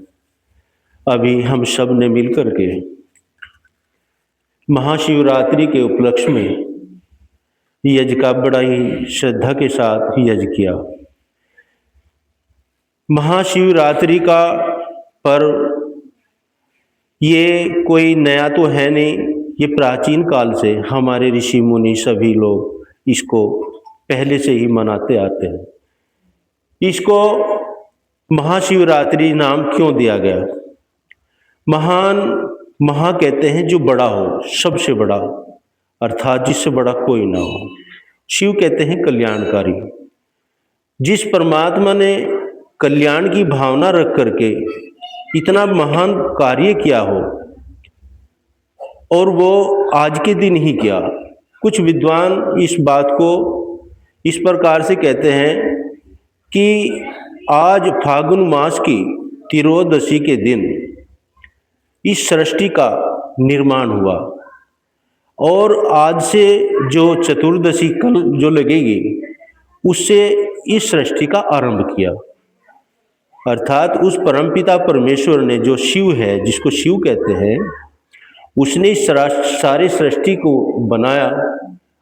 अभी हम सब ने मिलकर के महाशिवरात्रि के उपलक्ष्य में यज्ञ का बड़ा ही श्रद्धा के साथ यज्ञ किया। महाशिवरात्रि का पर्व ये कोई नया तो है नहीं, ये प्राचीन काल से हमारे ऋषि मुनि सभी लोग इसको पहले से ही मनाते आते हैं। इसको महाशिवरात्रि नाम क्यों दिया गया? महा कहते हैं जो बड़ा हो, सबसे बड़ा, अर्थात जिससे बड़ा कोई ना हो। शिव कहते हैं कल्याणकारी। जिस परमात्मा ने कल्याण की भावना रख करके इतना महान कार्य किया हो, और वो आज के दिन ही किया। कुछ विद्वान इस बात को इस प्रकार से कहते हैं कि आज फागुन मास की त्रयोदशी के दिन इस सृष्टि का निर्माण हुआ, और आज से जो चतुर्दशी कल जो लगेगी उससे इस सृष्टि का आरंभ किया। अर्थात उस परमपिता परमेश्वर ने, जो शिव है, जिसको शिव कहते हैं, उसने सारे सृष्टि को बनाया,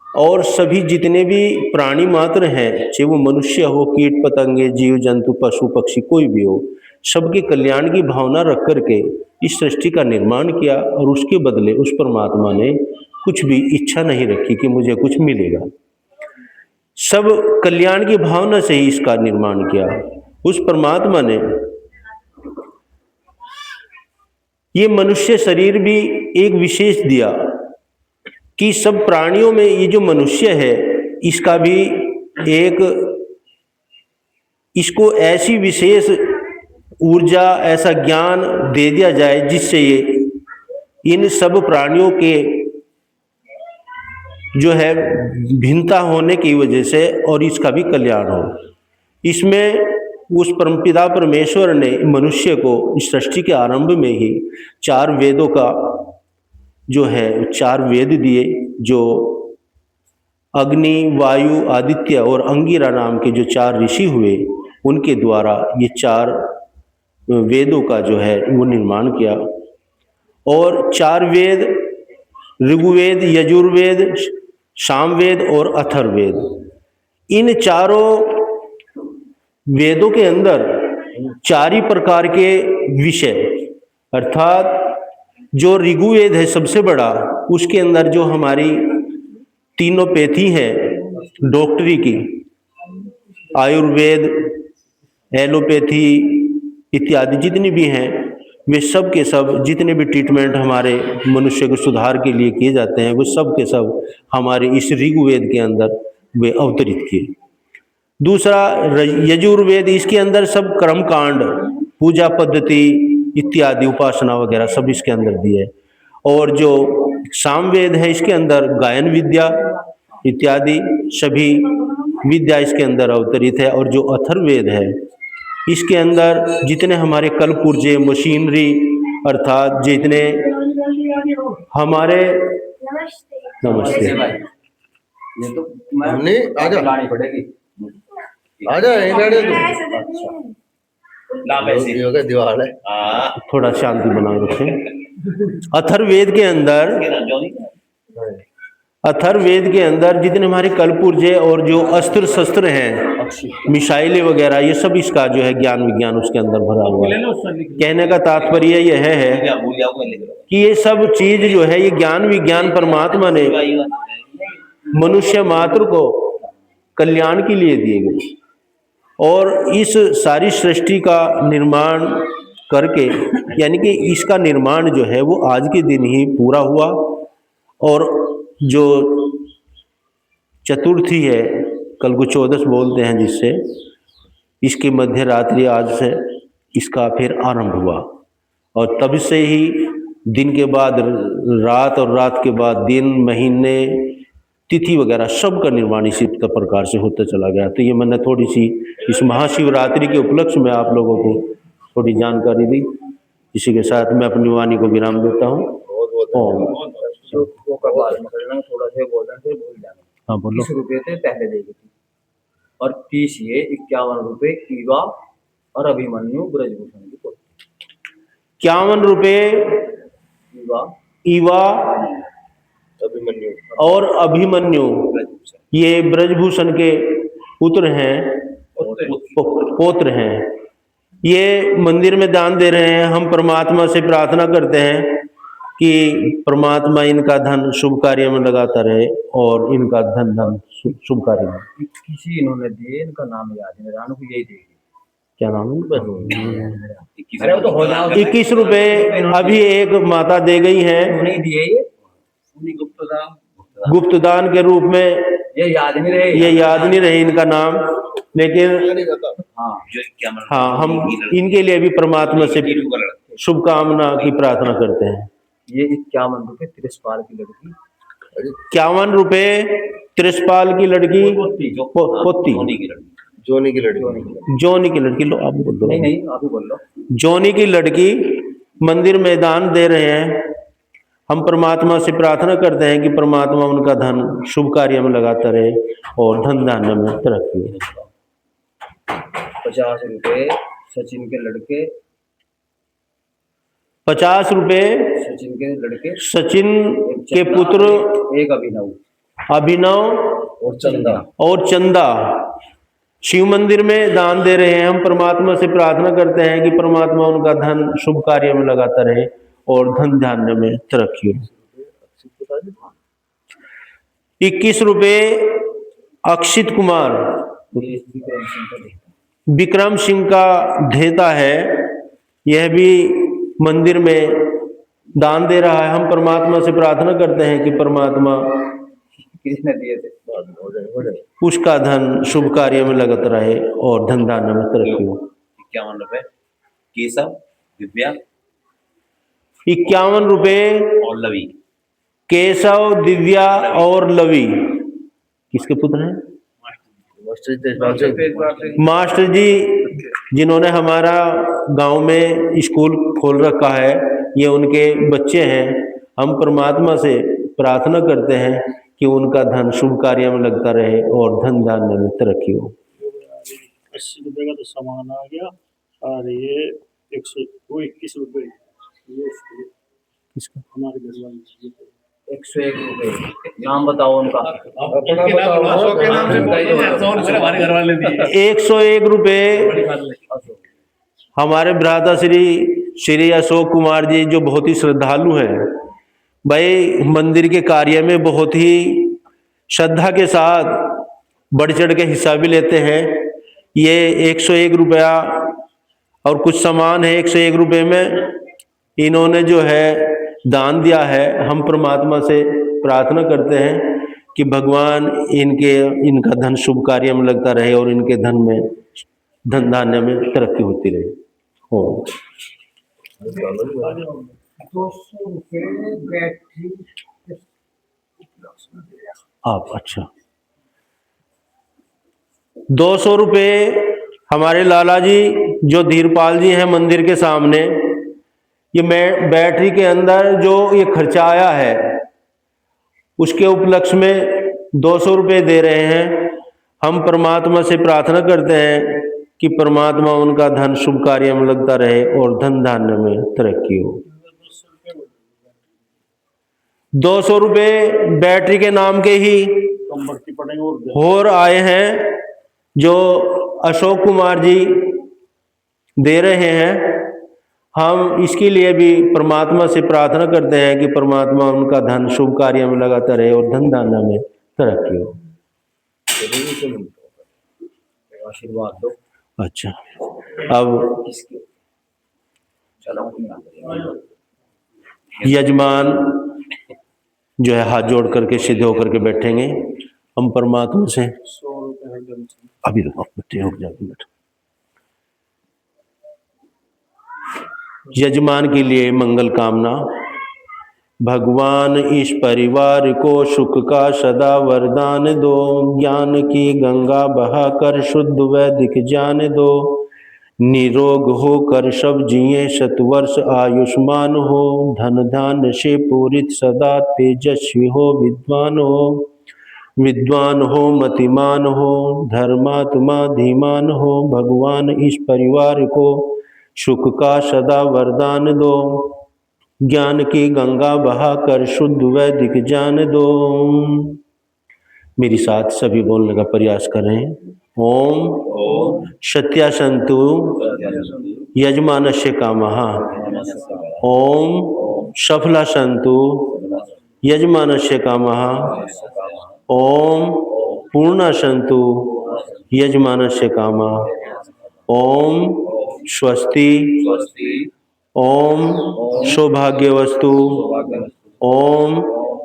और सभी जितने भी प्राणी मात्र हैं, चाहे वो मनुष्य हो, कीट पतंगे, जीव जंतु, पशु पक्षी, कोई भी हो, सबके कल्याण की भावना रख करके इस सृष्टि का निर्माण किया। और उसके बदले उस परमात्मा ने कुछ भी इच्छा नहीं रखी कि मुझे कुछ मिलेगा। सब कल्याण की भावना से ही इसका निर्माण किया। उस परमात्मा ने ये मनुष्य शरीर भी एक विशेष दिया कि सब प्राणियों में ये जो मनुष्य है, इसका भी एक, इसको ऐसी विशेष ऊर्जा, ऐसा ज्ञान दे दिया जाए जिससे ये इन सब प्राणियों के जो है भिन्नता होने की वजह से और इसका भी कल्याण हो। इसमें उस परमपिता परमेश्वर ने मनुष्य को इस सृष्टि के आरंभ में ही 4 वेदों का जो है 4 वेद दिए, जो अग्नि, वायु, आदित्य और अंगिरा नाम के जो 4 ऋषि हुए, उनके द्वारा ये 4 वेदों का जो है वो निर्माण किया। और 4 वेद, ऋग्वेद, यजुर्वेद, सामवेद और अथर्ववेद, इन चारों वेदों के अंदर 4 ही प्रकार के विषय, अर्थात जो ऋग्वेद है सबसे बड़ा, उसके अंदर जो हमारी तीनों पैथी है डॉक्टरी की, आयुर्वेद, एलोपैथी इत्यादि जितनी भी हैं, वे सब के सब जितने भी ट्रीटमेंट हमारे मनुष्य के सुधार के लिए किए जाते हैं, वो सब के सब हमारे इस ऋग्वेद के अंदर वे अवतरित किए। दूसरा यजुर्वेद, इसके अंदर सब कर्मकांड, पूजा पद्धति इत्यादि, उपासना वगैरह सब इसके अंदर दिए। और जो सामवेद है, इसके अंदर गायन विद्या इत्यादि सभी विद्या इसके अंदर अवतरित है। और जो अथर्ववेद है, इसके अंदर जितने हमारे कल पुर्जे, मशीनरी, अर्थात जितने हमारे नमस्ते ये तो हमने आजा पड़ेगी, आजा योगियों का दीवार है। थोड़ा शांति बनाए रखें। अथर्ववेद के अंदर अथर्ववेद के अंदर जितने हमारे कलपुर्जे और जो अस्त्र शस्त्र हैं, मिसाइलें वगैरह, ये सब इसका जो है ज्ञान विज्ञान उसके अंदर भरा हुआ है। कहने का तात्पर्य यह है कि ये सब चीज जो है, ये ज्ञान विज्ञान परमात्मा ने मनुष्य मात्र को कल्याण के लिए दिए गए, और इस सारी सृष्टि का निर्माण करके, यानी कि इसका निर्माण जो है वो आज के दिन ही पूरा हुआ। और जो चतुर्थी है, कल को 14 बोलते हैं, जिससे इसकी मध्य रात्रि आज से इसका फिर आरंभ हुआ, और तब से ही दिन के बाद रात और रात के बाद दिन, महीने, तिथि वगैरह सब का निर्माण इसी प्रकार से होता चला गया। तो ये मैंने थोड़ी सी इस महाशिवरात्रि के उपलक्ष्य में आप लोगों को थोड़ी जानकारी दी। इसी के साथ मैं अपनी वाणी को विराम देता हूँ। थोड़ा सा बोलना से भूल जाना। हाँ बोलो। 30 रुपये थे पहले देगी थी, और 30 ये 51 रुपये ईवा और अभिमन्यु ब्रजभूषण की पोथी। 51 रुपये ईवा अभिमन्यु और अभिमन्यु, ये ब्रजभूषण के पुत्र हैं, पौत्र हैं। ये मंदिर में दान दे रहे हैं। हम परमात्मा से प्रार्थना करते हैं कि परमात्मा इनका धन शुभ कार्य में लगाता रहे, और इनका धन शुभ कार्य में। किसी इन्होंने दिए, इनका नाम याद नहीं, रानू को यही देगी। क्या नाम है? अरे वो तो हो जाओ। 21 रुपये अभी एक माता दे गई है, नहीं दिए ये गुप्तदान के रूप में। ये याद नहीं रहे, ये याद नहीं रहे इनका नाम, लेकिन हाँ, हम इनके लिए भी परमात्मा से शुभकामना की प्रार्थना करते हैं। ये 51 रुपये तिरसपाल की लड़की, 51 रुपये तिरसपाल की लड़की, पोती, जोनी की लड़की, जोनी की लड़की। लो आप बोल दो। नहीं आप ही बोल लो। जोनी की लड़की मंदिर में दान दे रहे हैं। हम परमात्मा से प्रार्थना करते हैं कि परमात्मा उनका धन शुभ कार्य में लगाता रहे और धन धान्य में तरक्की हो। 50 रुपये सचिन के लड़के, 50 रुपये सचिन के लड़के, सचिन के पुत्र, एक अभिनव और चंदा शिव मंदिर में दान दे रहे हैं। हम परमात्मा से प्रार्थना करते हैं कि परमात्मा उनका धन शुभ कार्य में लगाता रहे और धन धान्य में तरक्की हो। 21 रुपये अक्षित कुमार विक्रम सिंह का देता है। यह भी मंदिर में दान दे रहा है। हम परमात्मा से प्रार्थना करते हैं कि परमात्मा किसने दिए थे, उसका धन शुभ कार्य में लगता रहे और धन धान्य में तरक्की हो। 51 रुपये केशव, दिव्या, 51 रुपये और लवी, केशव, दिव्या और लवी। किसके पुत्र हैं? मास्टर जी, जिन्होंने हमारा गांव में स्कूल खोल रखा है, ये उनके बच्चे हैं। हम परमात्मा से प्रार्थना करते हैं कि उनका धन शुभ कार्य में लगता रहे और धन धान्य में तरक्की हो। 80 रुपये का तो सामान आ गया, और ये 121 रुपये किसका? हमारे घर वाले 101 रुपये। नाम बताओ उनका। अपना बताओ। 101 रुपये हमारे भ्राता श्री अशोक कुमार जी, जो बहुत ही श्रद्धालु हैं। भाई मंदिर के कार्य में बहुत ही श्रद्धा के साथ बढ़ चढ़ के हिस्सा भी लेते हैं। ये 101 रुपया और कुछ सामान है 101 रुपये में इन्होंने जो है दान दिया है। हम परमात्मा से प्रार्थना करते हैं कि भगवान इनका धन शुभ कार्य में लगता रहे और इनके धन धान्य में तरक्की होती रहे। हो 200 रुपये बैटरी आप, अच्छा 200 रुपये हमारे लाला जी जो धीरपाल जी हैं मंदिर के सामने, ये बैटरी के अंदर जो ये खर्चा आया है उसके उपलक्ष्य में 200 रुपये दे रहे हैं। हम परमात्मा से प्रार्थना करते हैं कि परमात्मा उनका धन शुभ कार्य में लगता रहे और धन धान्य में तरक्की हो। 200 रुपये बैटरी के नाम के ही कम बढ़ती पड़ेंगे और आए हैं जो अशोक कुमार जी दे रहे हैं। हम इसके लिए भी परमात्मा से प्रार्थना करते हैं कि परमात्मा उनका धन शुभ कार्य में लगाता रहे और धन धान्य में तरक्की हो। आशीर्वाद दो। अच्छा, अब यजमान जो है हाथ जोड़ करके सीधे होकर के बैठेंगे। हम परमात्मा से 100 रुपये हरदम से। अभी रुको, बैठे हो जाके बैठो। यजमान के लिए मंगल कामना। भगवान इस परिवार को सुख का सदा वरदान दो, ज्ञान की गंगा बहाकर शुद्ध वैदिक ज्ञान दो, निरोग होकर सब जिए शतवर्ष आयुष्मान हो, धन धान्य से पूरित सदा तेजस्वी हो, विद्वान हो मतिमान हो, धर्मात्मा धीमान हो। भगवान इस परिवार को सुख का सदा वरदान दो, ज्ञान की गंगा बहाकर शुद्ध वैदिक ज्ञान दो। मेरे साथ सभी बोलने का प्रयास करें। ओम सत्यासंतु यजमानस्य कामः, ओम सफला संतु यजमानस्य कामः, ओम पूर्णा संतु यजमानस्य कामः, ओम स्वस्ति, ओम सौभाग्यवस्तु, ओम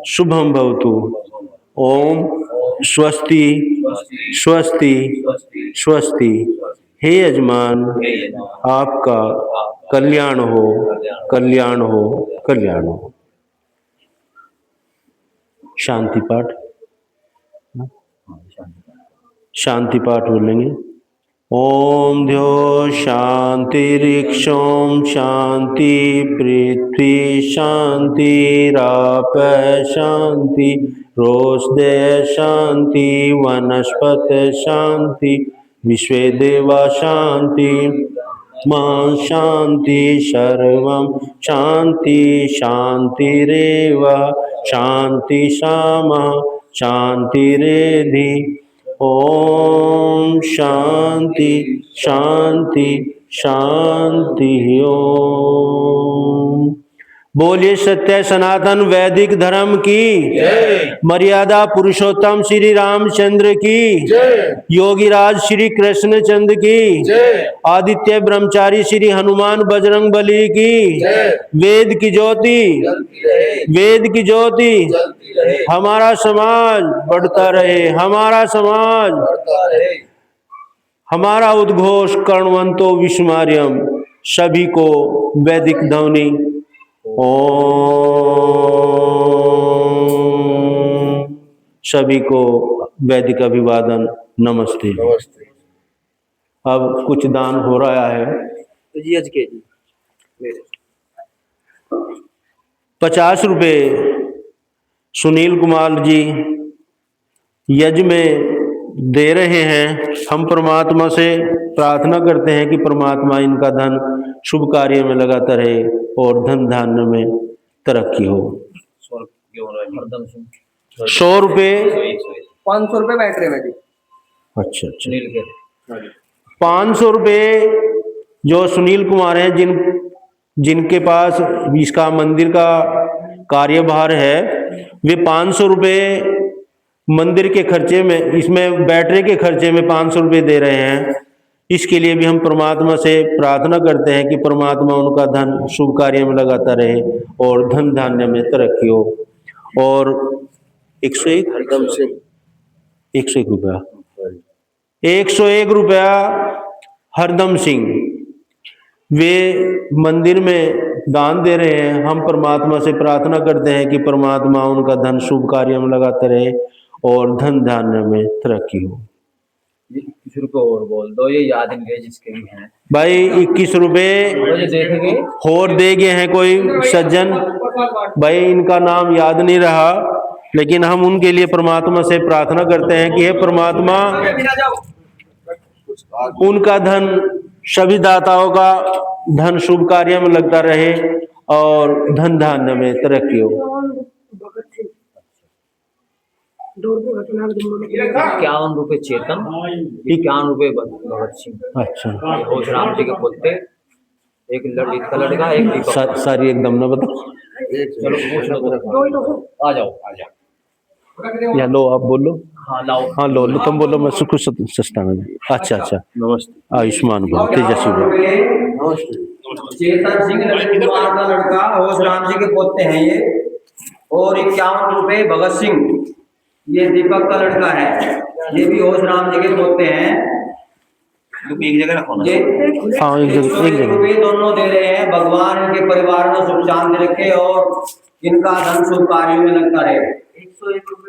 शुभम भवतु, ओम स्वस्ति स्वस्ति स्वस्ति। हे यजमान, आपका कल्याण हो, कल्याण हो, कल्याण हो। शांति पाठ, शांति पाठ बोलेंगे। ओम द्यो शांतिरिक्षोम शांति, पृथ्वी शांति, राप शांति, रोषदय शांति, वनस्पत शांति, विश्वे देवा शांति, मां शांति, सर्वं शांति शांतिरेव, शांति सामा शांतिरेधि। ओम शांति शांति शांति। ओम बोलिए सत्य सनातन वैदिक धर्म की मर्यादा पुरुषोत्तम श्री रामचंद्र की, योगीराज श्री कृष्णचंद्र की, आदित्य ब्रह्मचारी श्री हनुमान बजरंग बली की, वेद की ज्योति, वेद की ज्योति। हमारा समाज बढ़ता रहे, हमारा समाज, हमारा उद्घोष कर्णवंतो विस्मार्यम। सभी को वैदिक ध्वनि ओम, सभी को वैदिक अभिवादन, नमस्ते। नमस्ते। अब कुछ दान हो रहा है। तो जी आज के जी 50 रुपये सुनील कुमार जी यज्ञ में दे रहे हैं। हम परमात्मा से प्रार्थना करते हैं कि परमात्मा इनका धन शुभ कार्य में लगाता रहे और धन धान्य में तरक्की हो। 100 रुपये 500 रुपये बैटरी में जी। अच्छा अच्छा, 500 रुपये जो सुनील कुमार हैं, जिनके पास इसका मंदिर का कार्यभार है, वे 500 रुपये मंदिर के खर्चे में, इसमें बैटरी के खर्चे में 500 रुपये दे रहे हैं। इसके लिए भी हम परमात्मा से प्रार्थना करते हैं कि परमात्मा उनका धन शुभ कार्य में लगाता रहे और धन धान्य में तरक्की हो। और 101 हरदम से 101 रुपया, 101 रुपया हरदम सिंह वे मंदिर में दान दे रहे हैं। हम परमात्मा से प्रार्थना करते हैं कि परमात्मा उनका धन शुभ कार्य में लगाते रहे और धन धान्य में तरक्की हो। 21 रुपये और बोल दो, ये याद नहीं है जिसके भी हैं भाई 21 रुपये देखेंगे और दे गए हैं कोई सज्जन, भाई इनका नाम याद नहीं रहा, लेकिन हम उनके लिए परमात्मा से प्रार्थना करते हैं कि हे परमात्मा उनका धन, सभी दाताओं का धन शुभ कार्य में लगता रहे और धन धान्य में तरक्की हो। 51 रुपए चेतन, 51 रुपए भगत सिंह। अच्छा, होश राम जी के पोते, एक लड़का लड़का, एक दीपक। सारी एकदम ना बताओ। चलो पूछ लो तो। आ जाओ आ जाओ। या लो, आप बोलो। हाँ लाओ। हाँ लो, तुम बोलो, मैं सुख सस्ता में। अच्छा अच्छा, नमस्ते। आयुष्मान भव, तेजस्वी भव। चेतन सिंह लक्ष्मी कुमार का लड़का, होश राम जी के पोते हैं ये। और 51 रुपए भगत सिंह, ये दीपक का लड़का है, ये भी होश राम जी के पोते हैं। एक जगह रखो ना। ये हाँ, एक जगह। रुपए दोनों दे रहे हैं। भगवान इनके परिवार में सुख शांति रखे और इनका धन शुभ कार्यों में लगता रहे। 101 रुपए